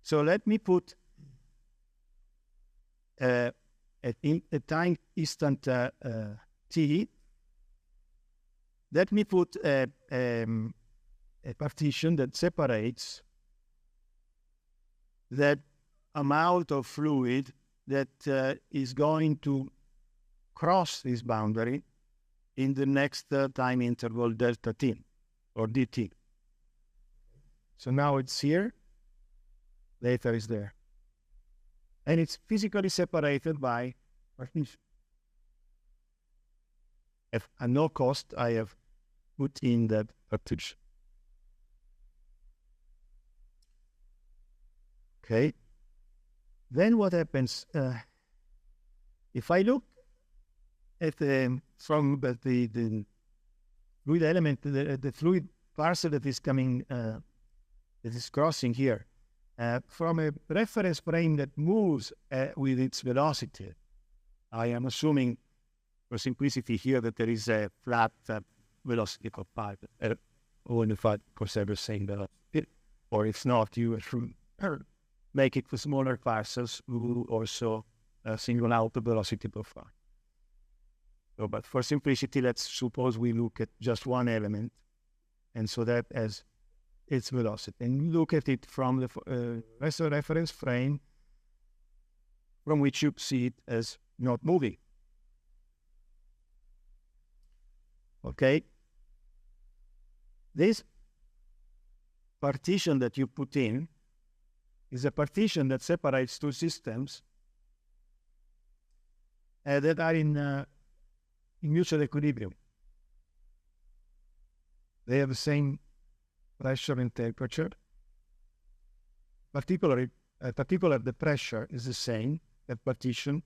[SPEAKER 1] So let me put at a time instant t, let me put a partition that separates that amount of fluid that is going to cross this boundary in the next time interval delta t or dt. So now it's here, later is there. And it's physically separated by partition. At no cost, I have put in that partition. Okay. Then what happens? If I look at from the fluid element, the fluid parcel that is coming, that is crossing here, from a reference frame that moves with its velocity, I am assuming, for simplicity here, that there is a flat velocity of pipe, or in fact, consider the same velocity. or if not, you should make it for smaller parcels who also single out the velocity profile. So, but for simplicity, let's suppose we look at just one element, and so that as its velocity, and look at it from the reference frame from which you see it as not moving. Okay? This partition that you put in is a partition that separates two systems that are in mutual equilibrium. They have the same pressure and temperature. Particularly, the pressure is the same, that partition.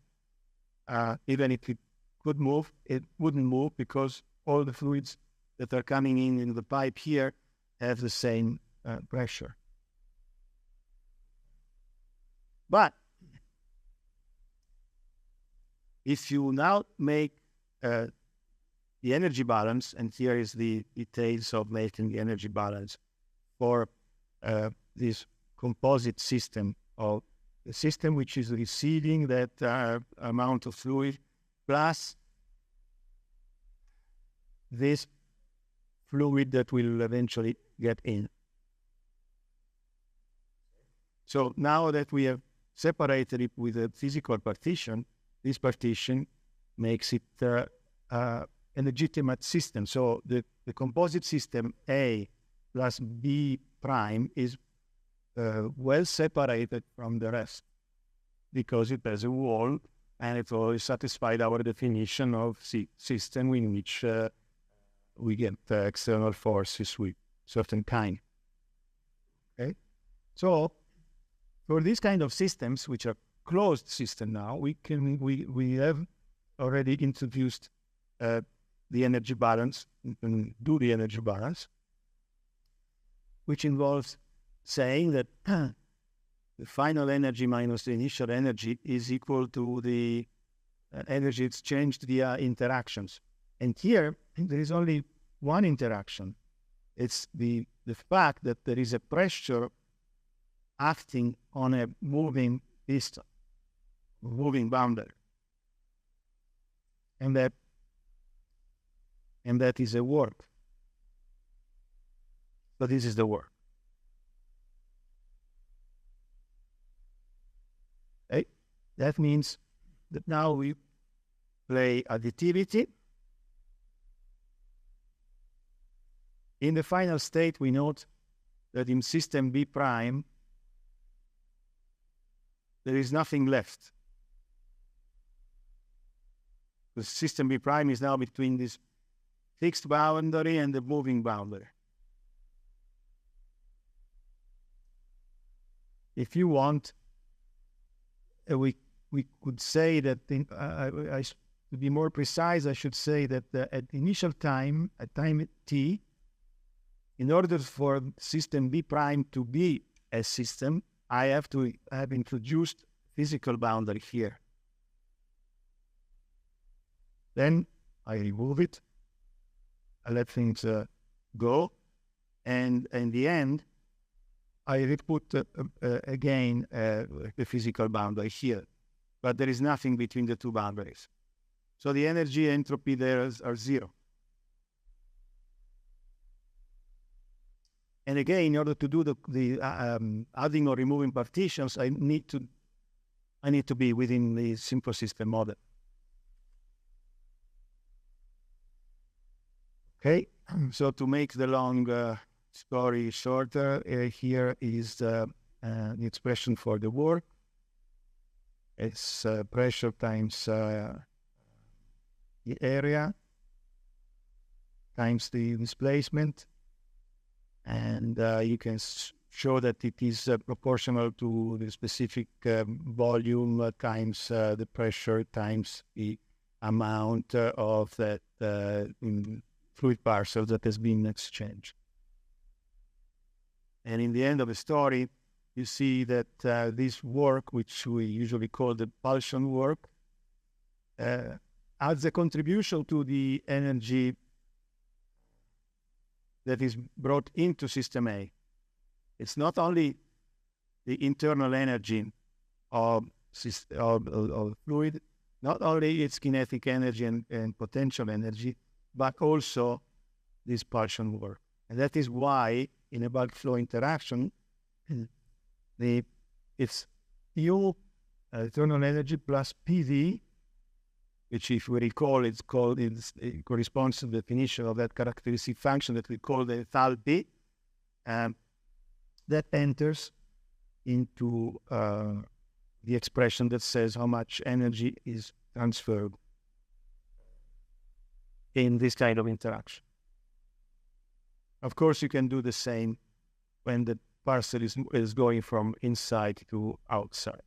[SPEAKER 1] Even if it could move, it wouldn't move because all the fluids that are coming in the pipe here have the same pressure. But if you now make the energy balance, and here is the details of making the energy balance for this composite system, of the system which is receiving that amount of fluid plus this fluid that will eventually get in. So now that we have separated it with a physical partition, this partition makes it a legitimate system. So the composite system A plus B prime is well separated from the rest because it has a wall and it always satisfied our definition of system in which we get external forces with certain kind. Okay, so for these kind of systems, which are closed system now, we have already introduced the energy balance. We can do the energy balance, which involves saying that the final energy minus the initial energy is equal to the energy exchanged via interactions. And here, there is only one interaction. It's the fact that there is a pressure acting on a moving piston, moving boundary. And that is a work. So this is the work. Okay? That means that now we play additivity. In the final state, we note that in system B prime, there is nothing left. The system B prime is now between this fixed boundary and the moving boundary. If you want, we could say that, to be more precise, I should say that at initial time, at time t, in order for system B prime to be a system, I have to have introduced physical boundary here. Then I remove it, I let things go, and in the end, I put again the physical boundary here. But there is nothing between the two boundaries. So the energy entropy there are zero. And again, in order to do the adding or removing partitions, I need to be within the simple system model. Okay, so to make the long story shorter, here is the expression for the work. It's pressure times the area times the displacement. And you can show that it is proportional to the specific volume times the pressure times the amount of that fluid parcel that has been exchanged. And in the end of the story, you see that this work, which we usually call the pulsion work, adds a contribution to the energy that is brought into system A. It's not only the internal energy of fluid, not only its kinetic energy and potential energy, but also this partial work. And that is why in a bulk flow interaction, it's U internal energy plus PV, which, if we recall, it corresponds to the definition of that characteristic function that we call the enthalpy, that enters into the expression that says how much energy is transferred in this kind of interaction. Of course, you can do the same when the parcel is going from inside to outside.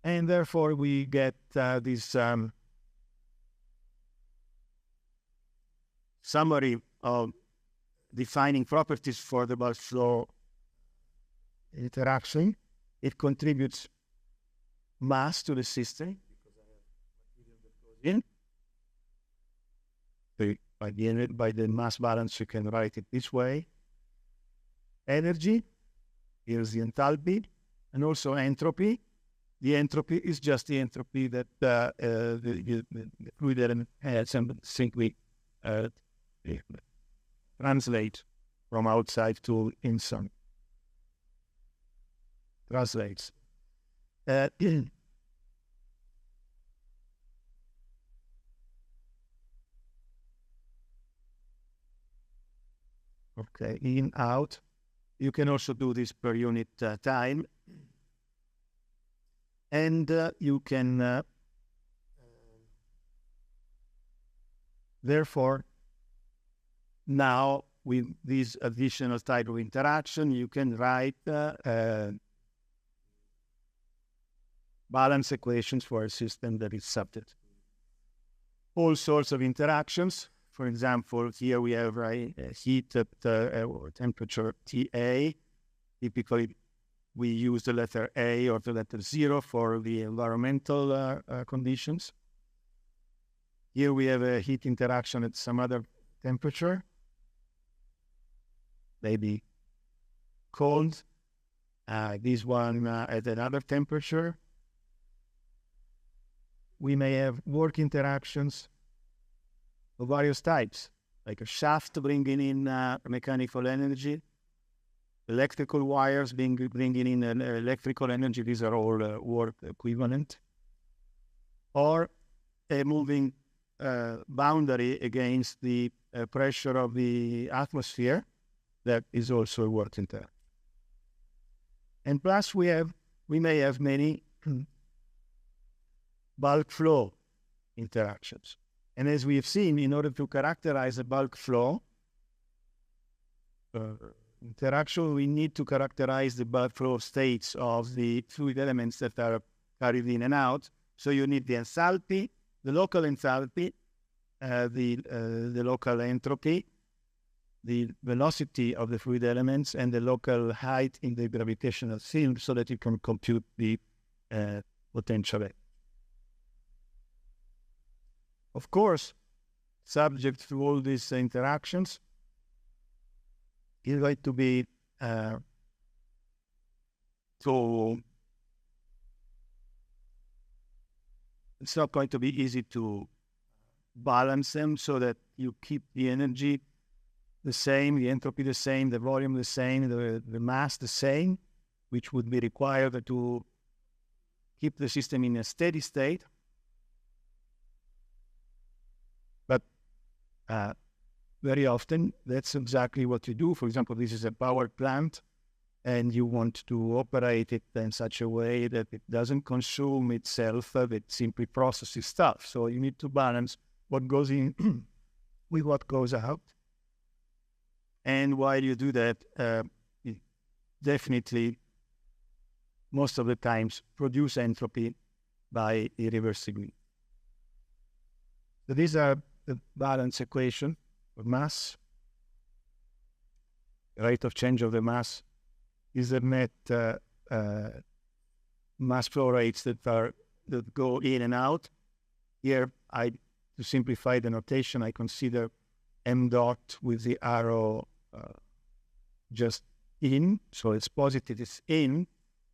[SPEAKER 1] And therefore, we get this summary of defining properties for the bulk flow interaction. It contributes mass to the system, because I have material that goes in. By the mass balance, you can write it this way. Energy, here's the enthalpy, and also entropy. The entropy is just the entropy that the fluid element has, and simply translate from outside to inside. Translates. Okay, in, out. You can also do this per unit time. And you can, therefore, now with this additional type of interaction, you can write balance equations for a system that is subject to all sorts of interactions. For example, here we have a heat at or temperature TA. Typically, we use the letter A or the letter 0 for the environmental conditions. Here we have a heat interaction at some other temperature, maybe cold. This one at another temperature. We may have work interactions of various types, like a shaft bringing in mechanical energy, electrical wires bringing in electrical energy. These are all work equivalent. Or a moving boundary against the pressure of the atmosphere. That is also a work interaction. And plus we may have many bulk flow interactions. And as we have seen, in order to characterize a bulk flow interaction, we need to characterize the bulk flow states of the fluid elements that are carried in and out. So you need the enthalpy, the local enthalpy, the local entropy, the velocity of the fluid elements, and the local height in the gravitational field, so that you can compute the potential. Of course, subject to all these interactions is going to be it's not going to be easy to balance them so that you keep the energy the same, the entropy the same, the volume the same, the mass the same, which would be required to keep the system in a steady state. But very often, that's exactly what you do. For example, this is a power plant, and you want to operate it in such a way that it doesn't consume itself, it simply processes stuff. So you need to balance what goes in with what goes out. And while you do that, it definitely, most of the times, produce entropy by irreversibility. So these are the balance equation for mass. The rate of change of the mass is the net mass flow rates that go in and out. Here, to simplify the notation, I consider m dot with the arrow just in, so it's positive, it's in.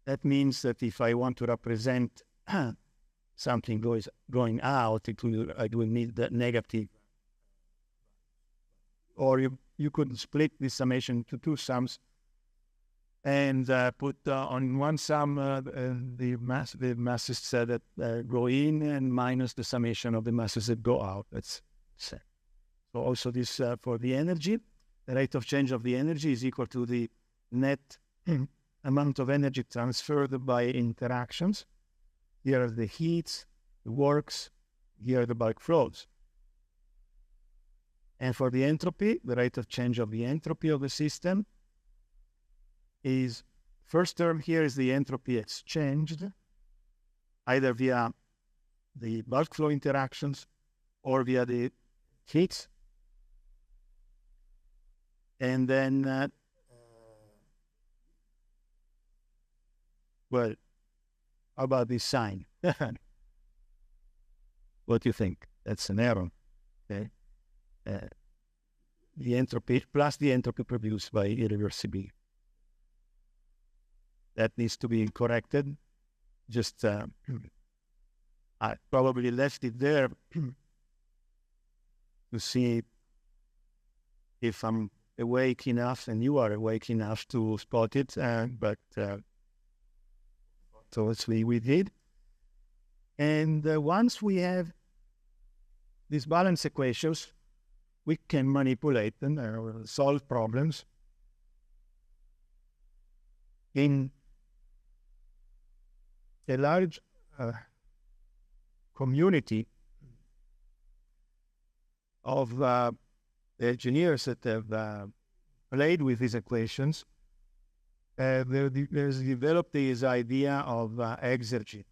[SPEAKER 1] That means that if I want to represent something going out, I will need the negative. Or you could split this summation into two sums and put on one sum the masses that go in and minus the summation of the masses that go out. That's so also this for the energy. The rate of change of the energy is equal to the net amount of energy transferred by interactions. Here are the heats, the works, here are the bulk flows. And for the entropy, the rate of change of the entropy of the system is, first term here is the entropy exchanged, either via the bulk flow interactions or via the heats. And then, well, how about this sign? What do you think? That's an error, okay? The entropy plus the entropy produced by irreversibility. That needs to be corrected. Just I probably left it there to see if I'm awake enough and you are awake enough to spot it. But so we did. And once we have these balance equations, we can manipulate them or solve problems in a large community of engineers that have played with these equations. There's developed this idea of exergy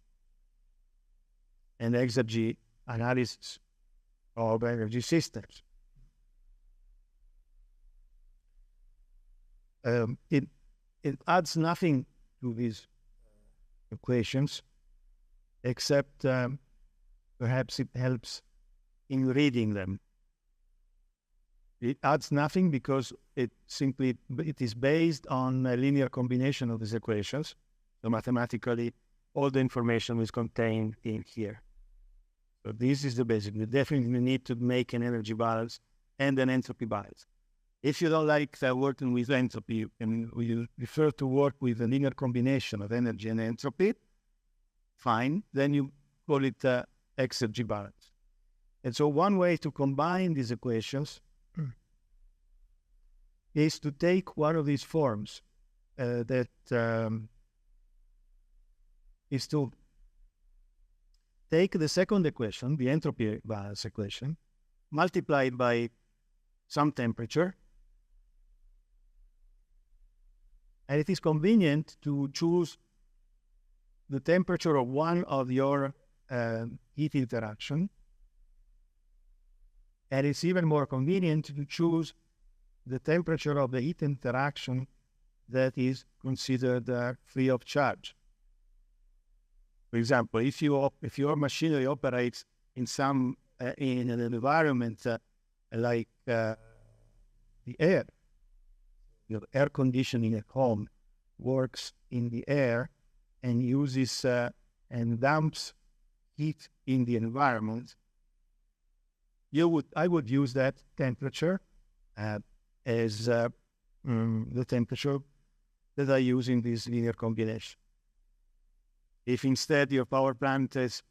[SPEAKER 1] and exergy analysis of energy systems. It adds nothing to these equations, except perhaps it helps in reading them. It adds nothing because it is based on a linear combination of these equations. So mathematically, all the information is contained in here. So this is the basic. We definitely need to make an energy balance and an entropy balance. If you don't like working with entropy, and we prefer to work with a linear combination of energy and entropy, fine, then you call it Exergy balance. And so one way to combine these equations is to take one of these forms that is to take the second equation, the entropy balance equation, multiply it by some temperature. And it is convenient to choose the temperature of one of your heat interaction. And it's even more convenient to choose the temperature of the heat interaction that is considered free of charge. For example, if your machinery operates in in an environment like the air, your air conditioning at home works in the air and uses and dumps heat in the environment, I would use that temperature as the temperature that I use in this linear combination. If instead your power plant is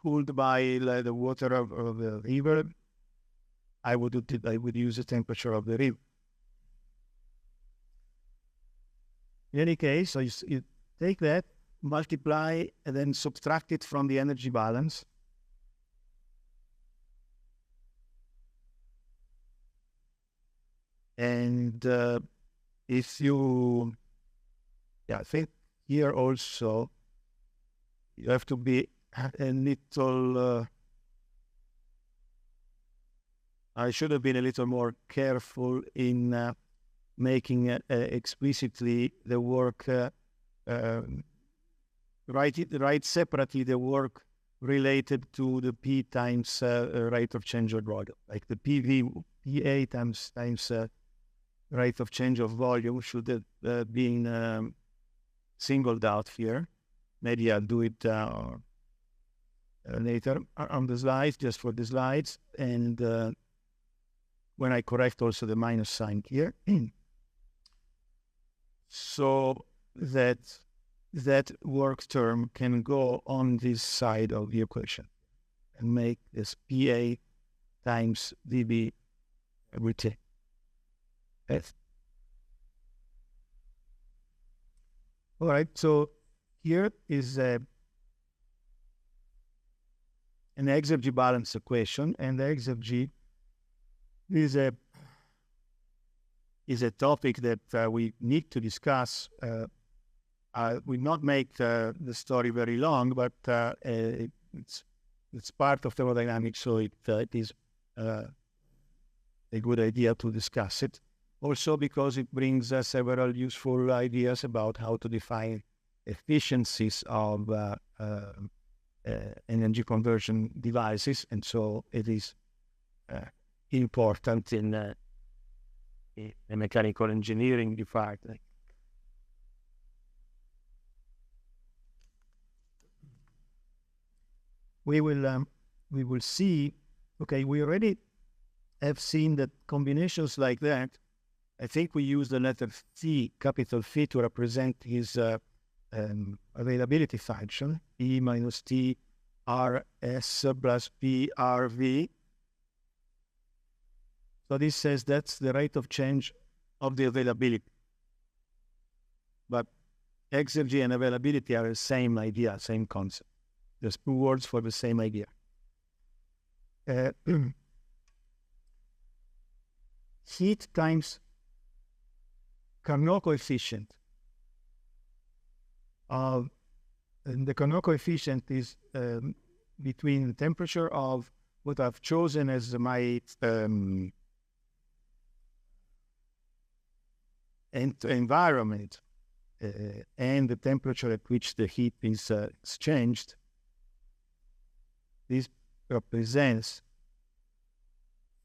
[SPEAKER 1] cooled by the water of the river, I would use the temperature of the river. In any case, so you take that, multiply, and then subtract it from the energy balance. And if you, I think here also, you have to be a little, I should have been a little more careful in making explicitly the work, write separately the work related to the P times rate of change of volume, like the PV, PA times rate of change of volume should have been singled out here. Maybe I'll do it later on the slides, just for the slides, and when I correct also the minus sign here, so that work term can go on this side of the equation and make this PA times dB retain. Yes. All right, so here is an Exergy balance equation, and the Exergy is a topic that we need to discuss. I will not make the story very long, but it's part of thermodynamics, so it is a good idea to discuss it. Also because it brings several useful ideas about how to define efficiencies of energy conversion devices, and so it is important in the mechanical engineering department. We will see. Okay, we already have seen that combinations like that. I think we use the letter T, capital Phi, to represent his availability function, E minus T Rs plus P RV. So this says that's the rate of change of the availability. But exergy and availability are the same idea, same concept. There's two words for the same idea. Heat times Carnot coefficient. And the Carnot coefficient is between the temperature of what I've chosen as my environment and the temperature at which the heat is exchanged. This represents,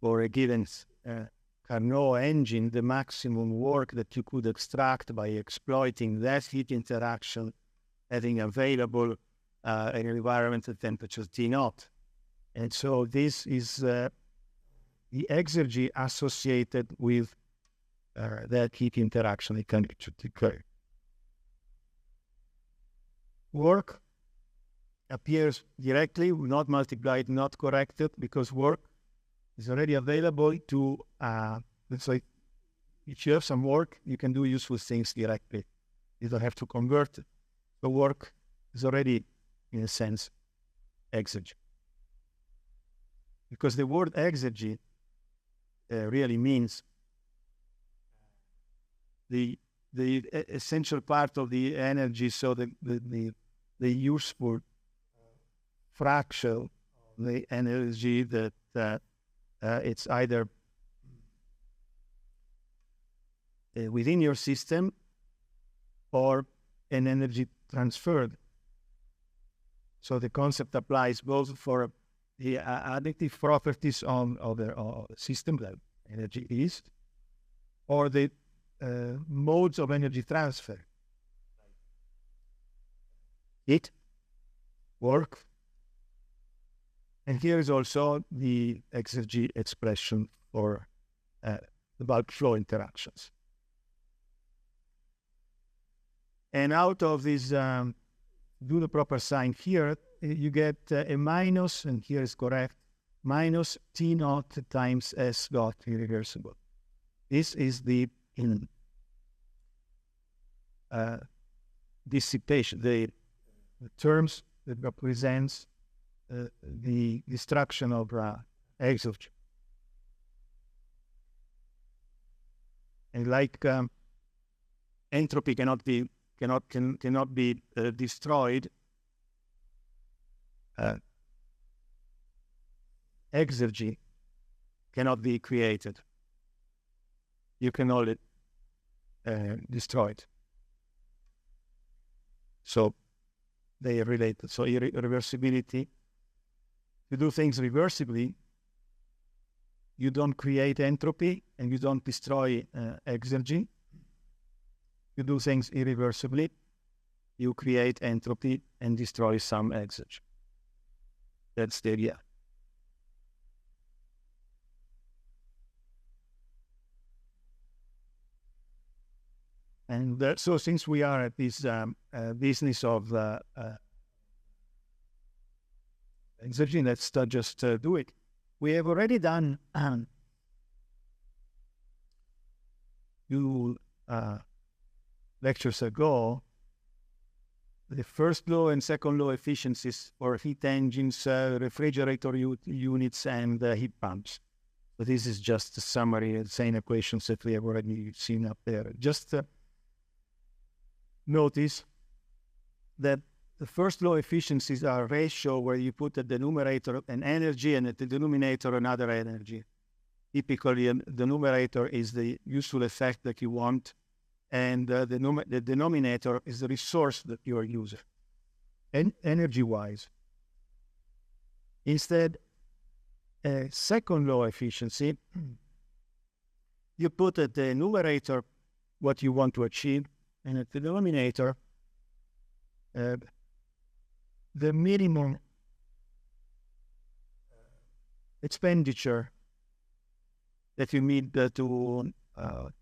[SPEAKER 1] for a given Carnot engine, the maximum work that you could extract by exploiting that heat interaction, having available an environment at temperature T0. And so this is the exergy associated with that heat interaction at temperature T0. Work appears directly, not multiplied, not corrected, because work is already available to, let's say, if you have some work, you can do useful things directly. You don't have to convert it. The work is already, in a sense, exergy. Because the word exergy really means the essential part of the energy, so the useful fraction of the energy that it's either within your system or an energy transferred. So the concept applies both for the additive properties of the system that energy is, or the modes of energy transfer. Heat, work, and here is also the exergy expression for the bulk flow interactions. And out of this, do the proper sign here, you get a minus, and here is correct, minus T naught times S dot irreversible. This is the dissipation, the terms that represents the destruction of exergy. And like entropy cannot be destroyed, exergy cannot be created. You can only destroy it. So they are related. So irreversibility, to do things reversibly, you don't create entropy and you don't destroy exergy. You do things irreversibly. You create entropy and destroy some exergy. That's the idea. And so since we are at this business of exergy, let's just do it. We have already done few lectures ago the first law and second law efficiencies for heat engines, refrigerator units, and heat pumps. So this is just a summary of the same equations that we have already seen up there. Just notice that the first law efficiencies are a ratio where you put at the numerator an energy and at the denominator another energy. Typically, the numerator is the useful effect that you want, and the denominator is the resource that you are using, and energy-wise. Instead, a second law efficiency, you put at the numerator what you want to achieve, and at the denominator, the minimum expenditure that you need to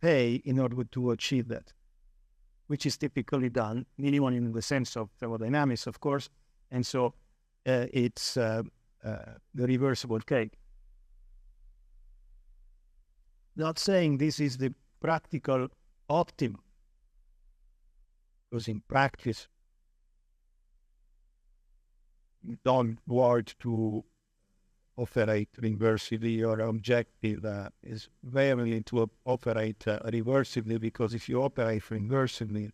[SPEAKER 1] pay in order to achieve that, which is typically done, minimum in the sense of thermodynamics, of course, and so it's the reversible cake. Not saying this is the practical optimum, because in practice, you don't want to operate reversibly or objective. Is rarely to operate reversibly, because if you operate reversibly,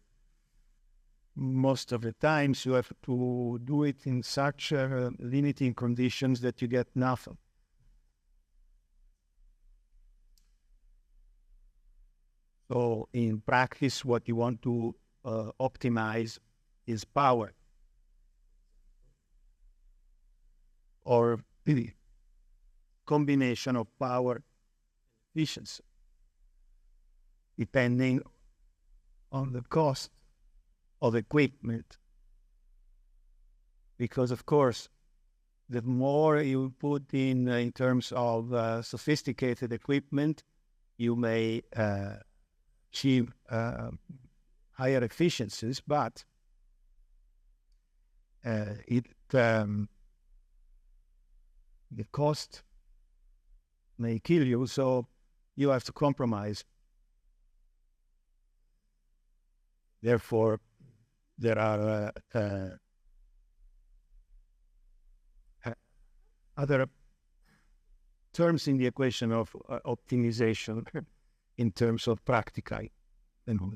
[SPEAKER 1] most of the times you have to do it in such limiting conditions that you get nothing. So in practice, what you want to optimize is power, or the combination of power and efficiency, depending on the cost of equipment. Because, of course, the more you put in terms of sophisticated equipment, you may achieve higher efficiencies, but the cost may kill you, so you have to compromise. Therefore, there are other terms in the equation of optimization in terms of practical.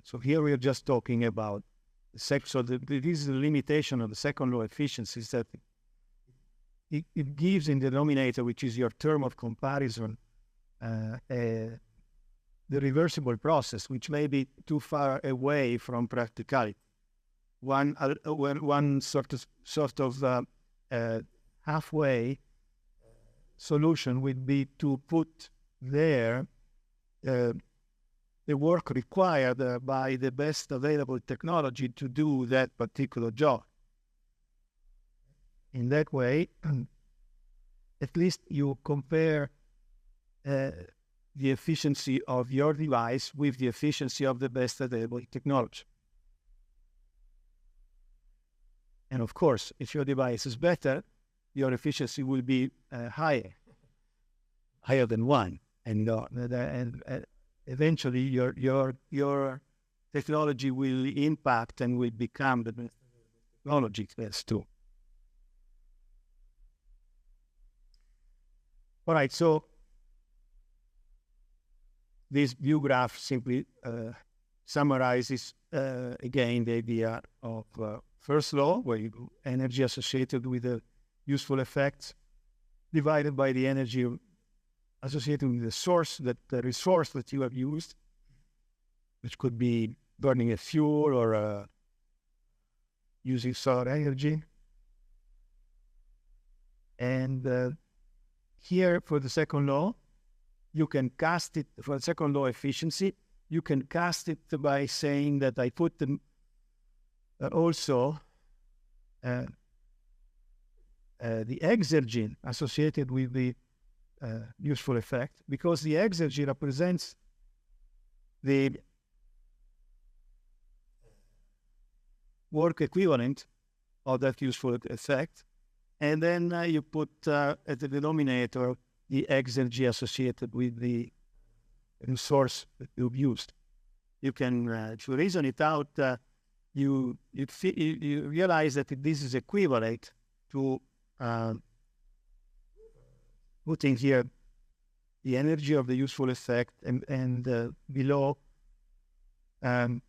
[SPEAKER 1] So here we are just talking about this is the limitation of the second law efficiency, is that it gives in the denominator, which is your term of comparison, the reversible process, which may be too far away from practicality. One sort of halfway solution would be to put there the work required by the best available technology to do that particular job. In that way, at least you compare the efficiency of your device with the efficiency of the best available technology. And of course, if your device is better, your efficiency will be higher than 1, and eventually your technology will impact and will become the best technology class too. All right, so this view graph simply summarizes again the idea of first law, where you do energy associated with the useful effects divided by the energy associated with the resource that you have used, which could be burning a fuel or using solar energy. And here for the second law, you can cast it for the second law efficiency. You can cast it by saying that I put them also the exergy associated with the useful effect, because the exergy represents the work equivalent of that useful effect, and then you put at the denominator the exergy associated with the resource that you've used. You can, if you reason it out, you realize that this is equivalent to putting here the energy of the useful effect and below the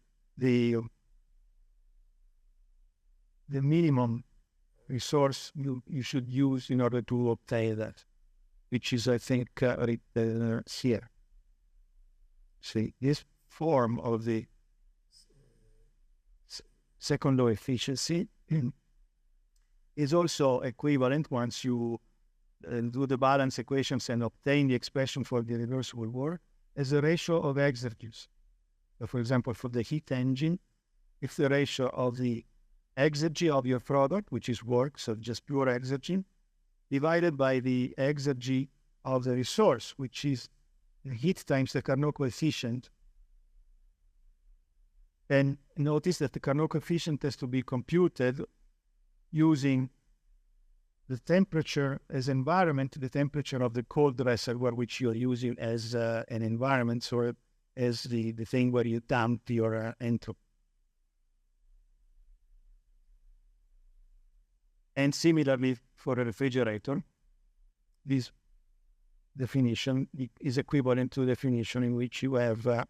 [SPEAKER 1] minimum resource you should use in order to obtain that, which is, I think, written here. See, this form of the second law efficiency is also equivalent once you do the balance equations and obtain the expression for the reversible work as a ratio of exergies. So, for example, for the heat engine, if the ratio of the exergy of your product, which is work, so just pure exergy, divided by the exergy of the resource, which is the heat times the Carnot coefficient. And notice that the Carnot coefficient has to be computed using the temperature as environment, the temperature of the cold reservoir, which you're using as an environment, or as the thing where you dump your entropy. And similarly, for a refrigerator, this definition is equivalent to the definition in which you have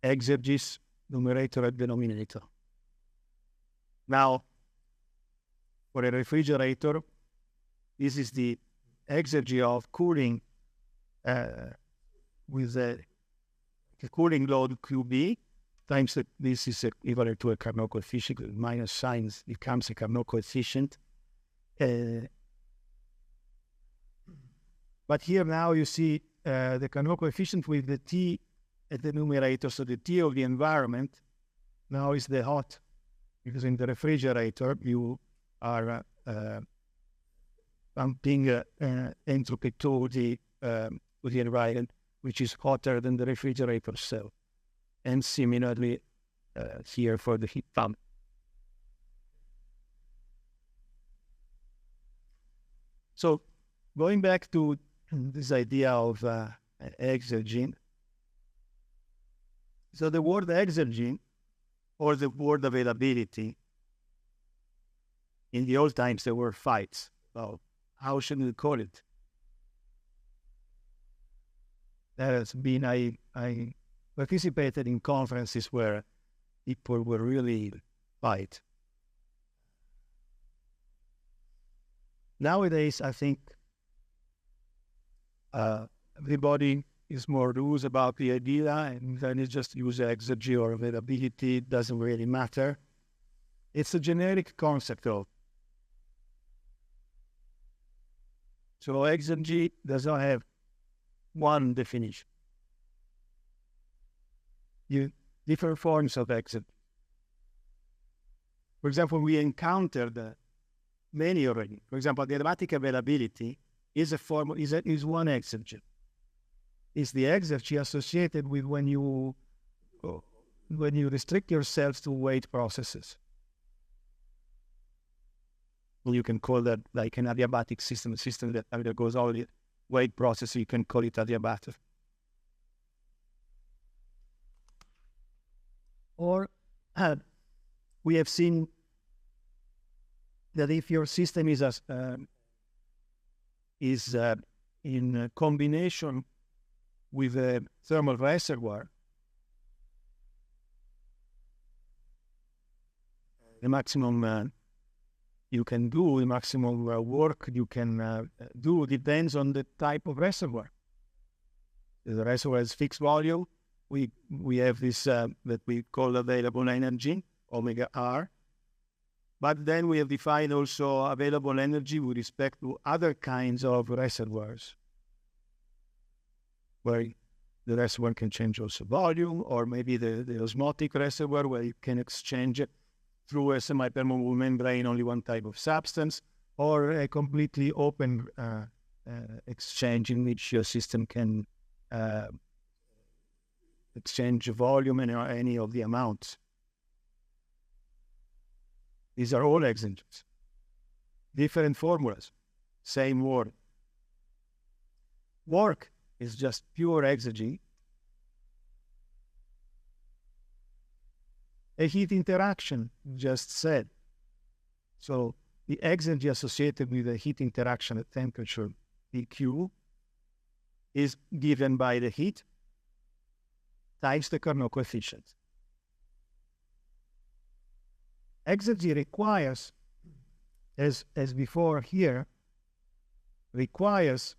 [SPEAKER 1] exergies, numerator and denominator. Now, for a refrigerator, this is the exergy of cooling with a cooling load QB times this is equivalent to a Carnot coefficient. Minus signs becomes a Carnot coefficient. But here now you see the Carnot coefficient with the T at the numerator, so the T of the environment now is the hot, because in the refrigerator you are pumping entropy to the environment, which is hotter than the refrigerator cell. And similarly here for the heat pump. So going back to this idea of exergy, so the word exergy or the word availability, in the old times there were fights. Well, how should we call it? There has been, I participated in conferences where people were really fight. Nowadays, I think everybody is more loose about the idea, and then it's just use exergy or availability. It doesn't really matter. It's a generic concept of. So exergy does not have one definition. Different forms of exergy. For example, we encountered many already. For example, the adiabatic availability is a form is one exergy. It's the exergy associated with when you restrict yourselves to weight processes. Well, you can call that like an adiabatic system, a system that undergoes all the weight processes. You can call it adiabatic. Or we have seen that if your system is in combination with a thermal reservoir, the maximum you can do, the maximum work you can do depends on the type of reservoir. The reservoir has fixed volume. We have this that we call available energy, omega R. But then we have defined also available energy with respect to other kinds of reservoirs. where the reservoir can change also volume, or maybe the osmotic reservoir where you can exchange it through a semi-permeable membrane only one type of substance, or a completely open exchange in which your system can exchange volume and any of the amounts. These are all exergies. Different formulas, same word. Work is just pure exergy. A heat interaction, just said. So the exergy associated with the heat interaction at temperature PQ is given by the heat times the Carnot coefficient. Exergy requires, as before here, requires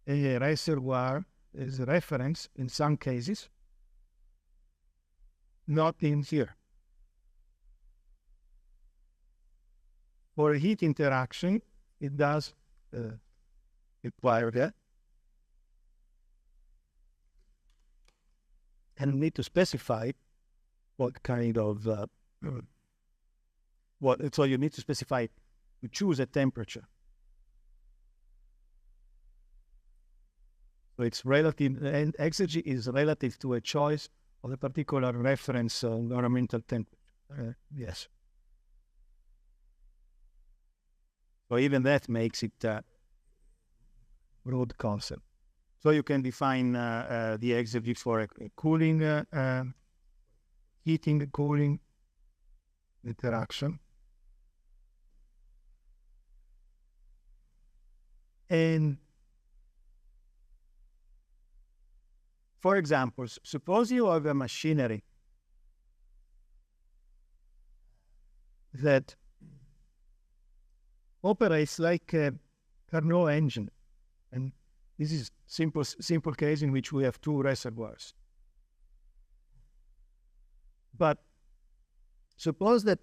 [SPEAKER 1] a reservoir as a reference in some cases, not in here. For a heat interaction, it does require that. And need to specify what kind of, so you need to specify, to choose a temperature. So it's relative, and exergy is relative to a choice of a particular reference environmental temperature. Yes. So even that makes it a broad concept. So you can define the exergy for a cooling, heating, cooling interaction. And for example, suppose you have a machinery that operates like a Carnot engine, and this is simple case in which we have two reservoirs. But suppose that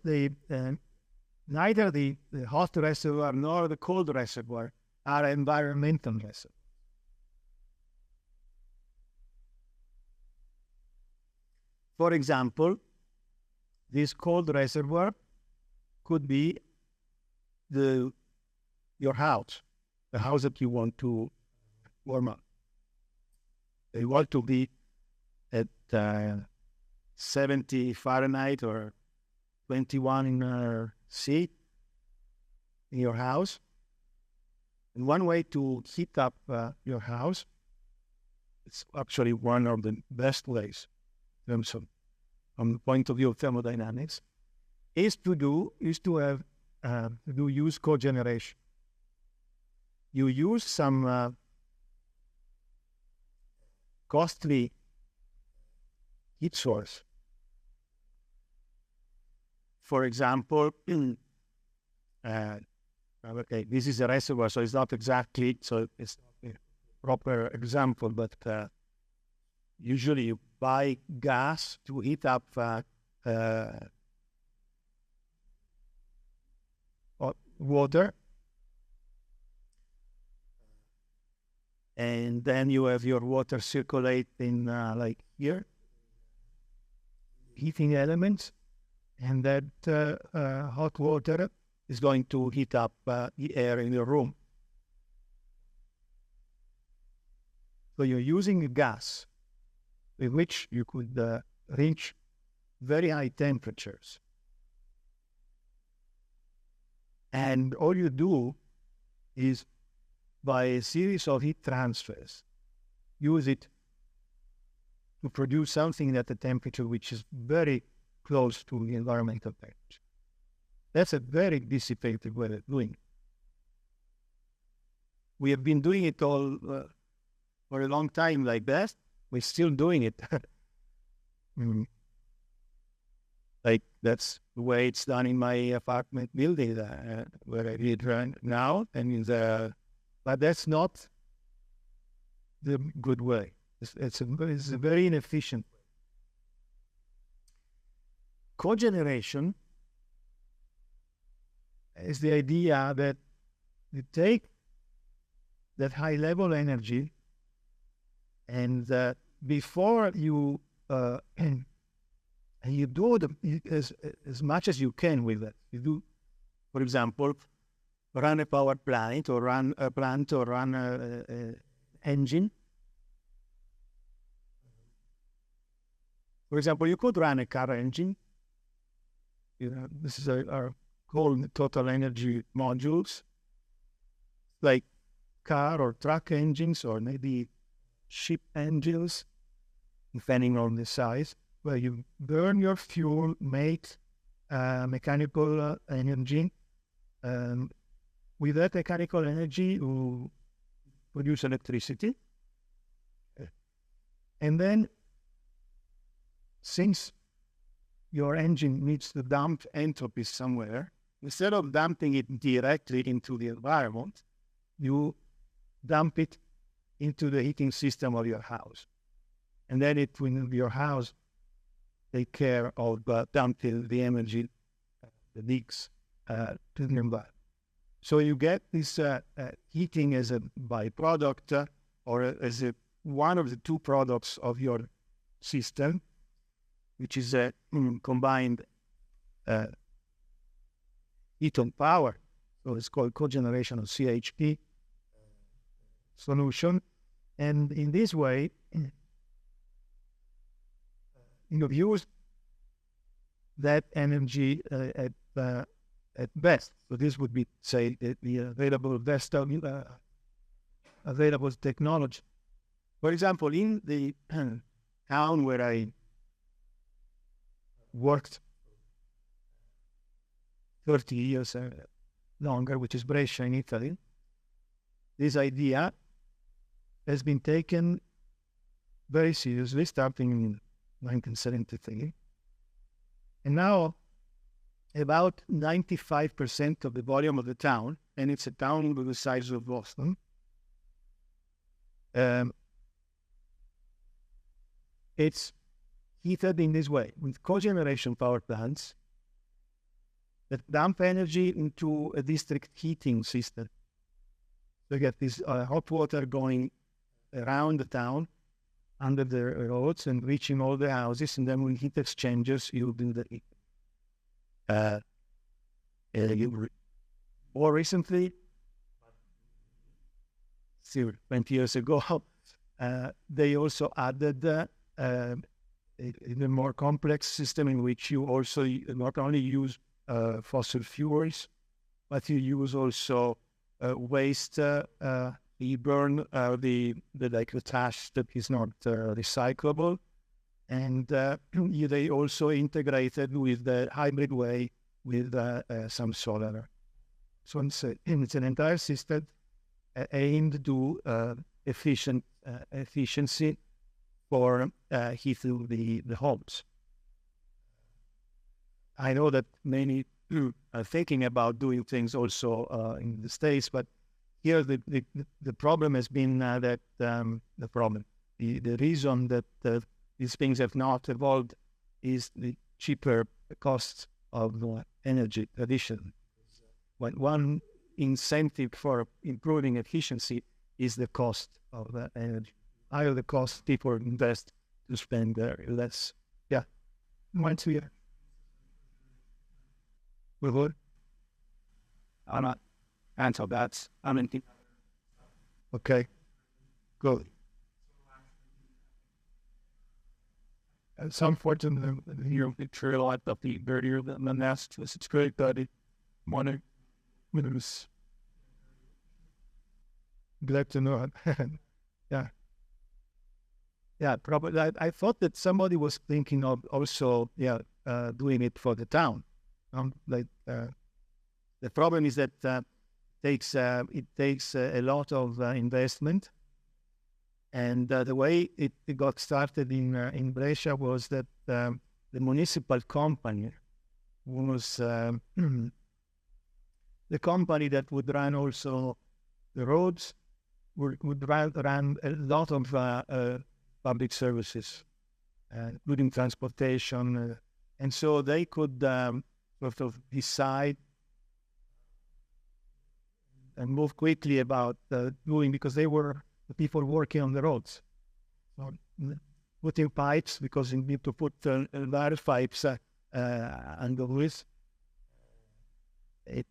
[SPEAKER 1] neither the hot reservoir nor the cold reservoir are environmental reservoirs. For example, this cold reservoir could be your house, the house that you want to warm up. You want to be at 70 Fahrenheit or 21 C in your house. And one way to heat up your house, it's actually one of the best ways in terms of, from the point of view of thermodynamics, is to use cogeneration. You use some costly heat source. For example, okay, this is a reservoir, so it's not exactly, so it's not a proper example, but usually you buy gas to heat up water, and then you have your water circulate in like here, heating elements, and that hot water is going to heat up the air in your room. So you're using a gas with which you could reach very high temperatures. And all you do is, by a series of heat transfers, use it to produce something at a temperature which is very close to the environmental temperature. That's a very dissipated way of doing it. We have been doing it all for a long time like that. We're still doing it. Like that's the way it's done in my apartment building where I live right now. And but that's not the good way. It's a very inefficient way. Cogeneration is the idea that you take that high level energy And before you you do as much as you can with that. You do, for example, run a power plant or run a engine. For example, you could run a car engine. This is our called total energy modules, like car or truck engines, or maybe ship engines, depending on the size, where you burn your fuel, make mechanical energy. With that mechanical energy, you produce electricity. And then, since your engine needs to dump entropy somewhere, instead of dumping it directly into the environment, you dump it into the heating system of your house. And then it will, your house, take care of dumping the energy, the leaks, to the environment. So you get this heating as a byproduct or as one of the two products of your system, which is a combined heat and power. So it's called cogeneration of CHP solution. And in this way, you've used that energy at best. So this would be, say, the available best available technology. For example, in the town where I worked 30 years longer, which is Brescia in Italy, this idea has been taken very seriously starting in 1973. And now about 95% of the volume of the town, and it's a town with the size of Boston, it's heated in this way, with cogeneration power plants that dump energy into a district heating system. So you get this hot water going around the town, under the roads, and reaching all the houses, and then with heat exchangers, you do the heat. More recently, 20 years ago, they also added a more complex system in which you also not only use fossil fuels, but you use also waste. You burn the trash that is not recyclable, and they also integrated with the hybrid way with some solar. So it's an entire system aimed to efficiency for heating the homes. I know that many are thinking about doing things also in the States, but here the problem has been that the reason that these things have not evolved is the cheaper cost of energy addition. One incentive for improving efficiency is the cost of energy. Higher the cost, people invest to spend less. Yeah. Once we are. We would. I'm not answer that. I'm in. Okay. Good. Some fortune here the trail at the earlier than the nest. It's great that it wanted when it was glad to know it. Yeah. Yeah, probably. I thought that somebody was thinking of also, doing it for the town. The problem is that it takes a lot of investment, and the way it got started in Brescia was that the municipal company was the company that would run also the roads, would run a lot of public services, including transportation, and so they could sort of decide and move quickly about doing, because they were the people working on the roads. So, putting pipes, because you need to put large pipes under this. If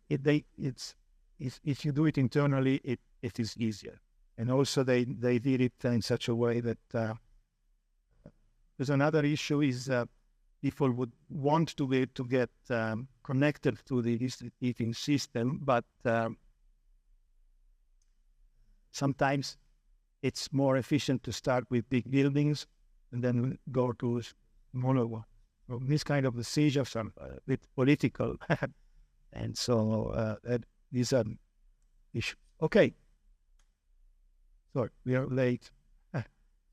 [SPEAKER 1] you do it internally, it is easier. And also they did it in such a way that there's another issue is people would want to be to get connected to the district heating system, but sometimes it's more efficient to start with big buildings and then go to smaller ones. So this kind of decisions are a bit political, and so these are issues. Okay. So we are late.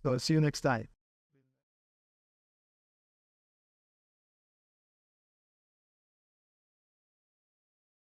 [SPEAKER 1] So see you next time.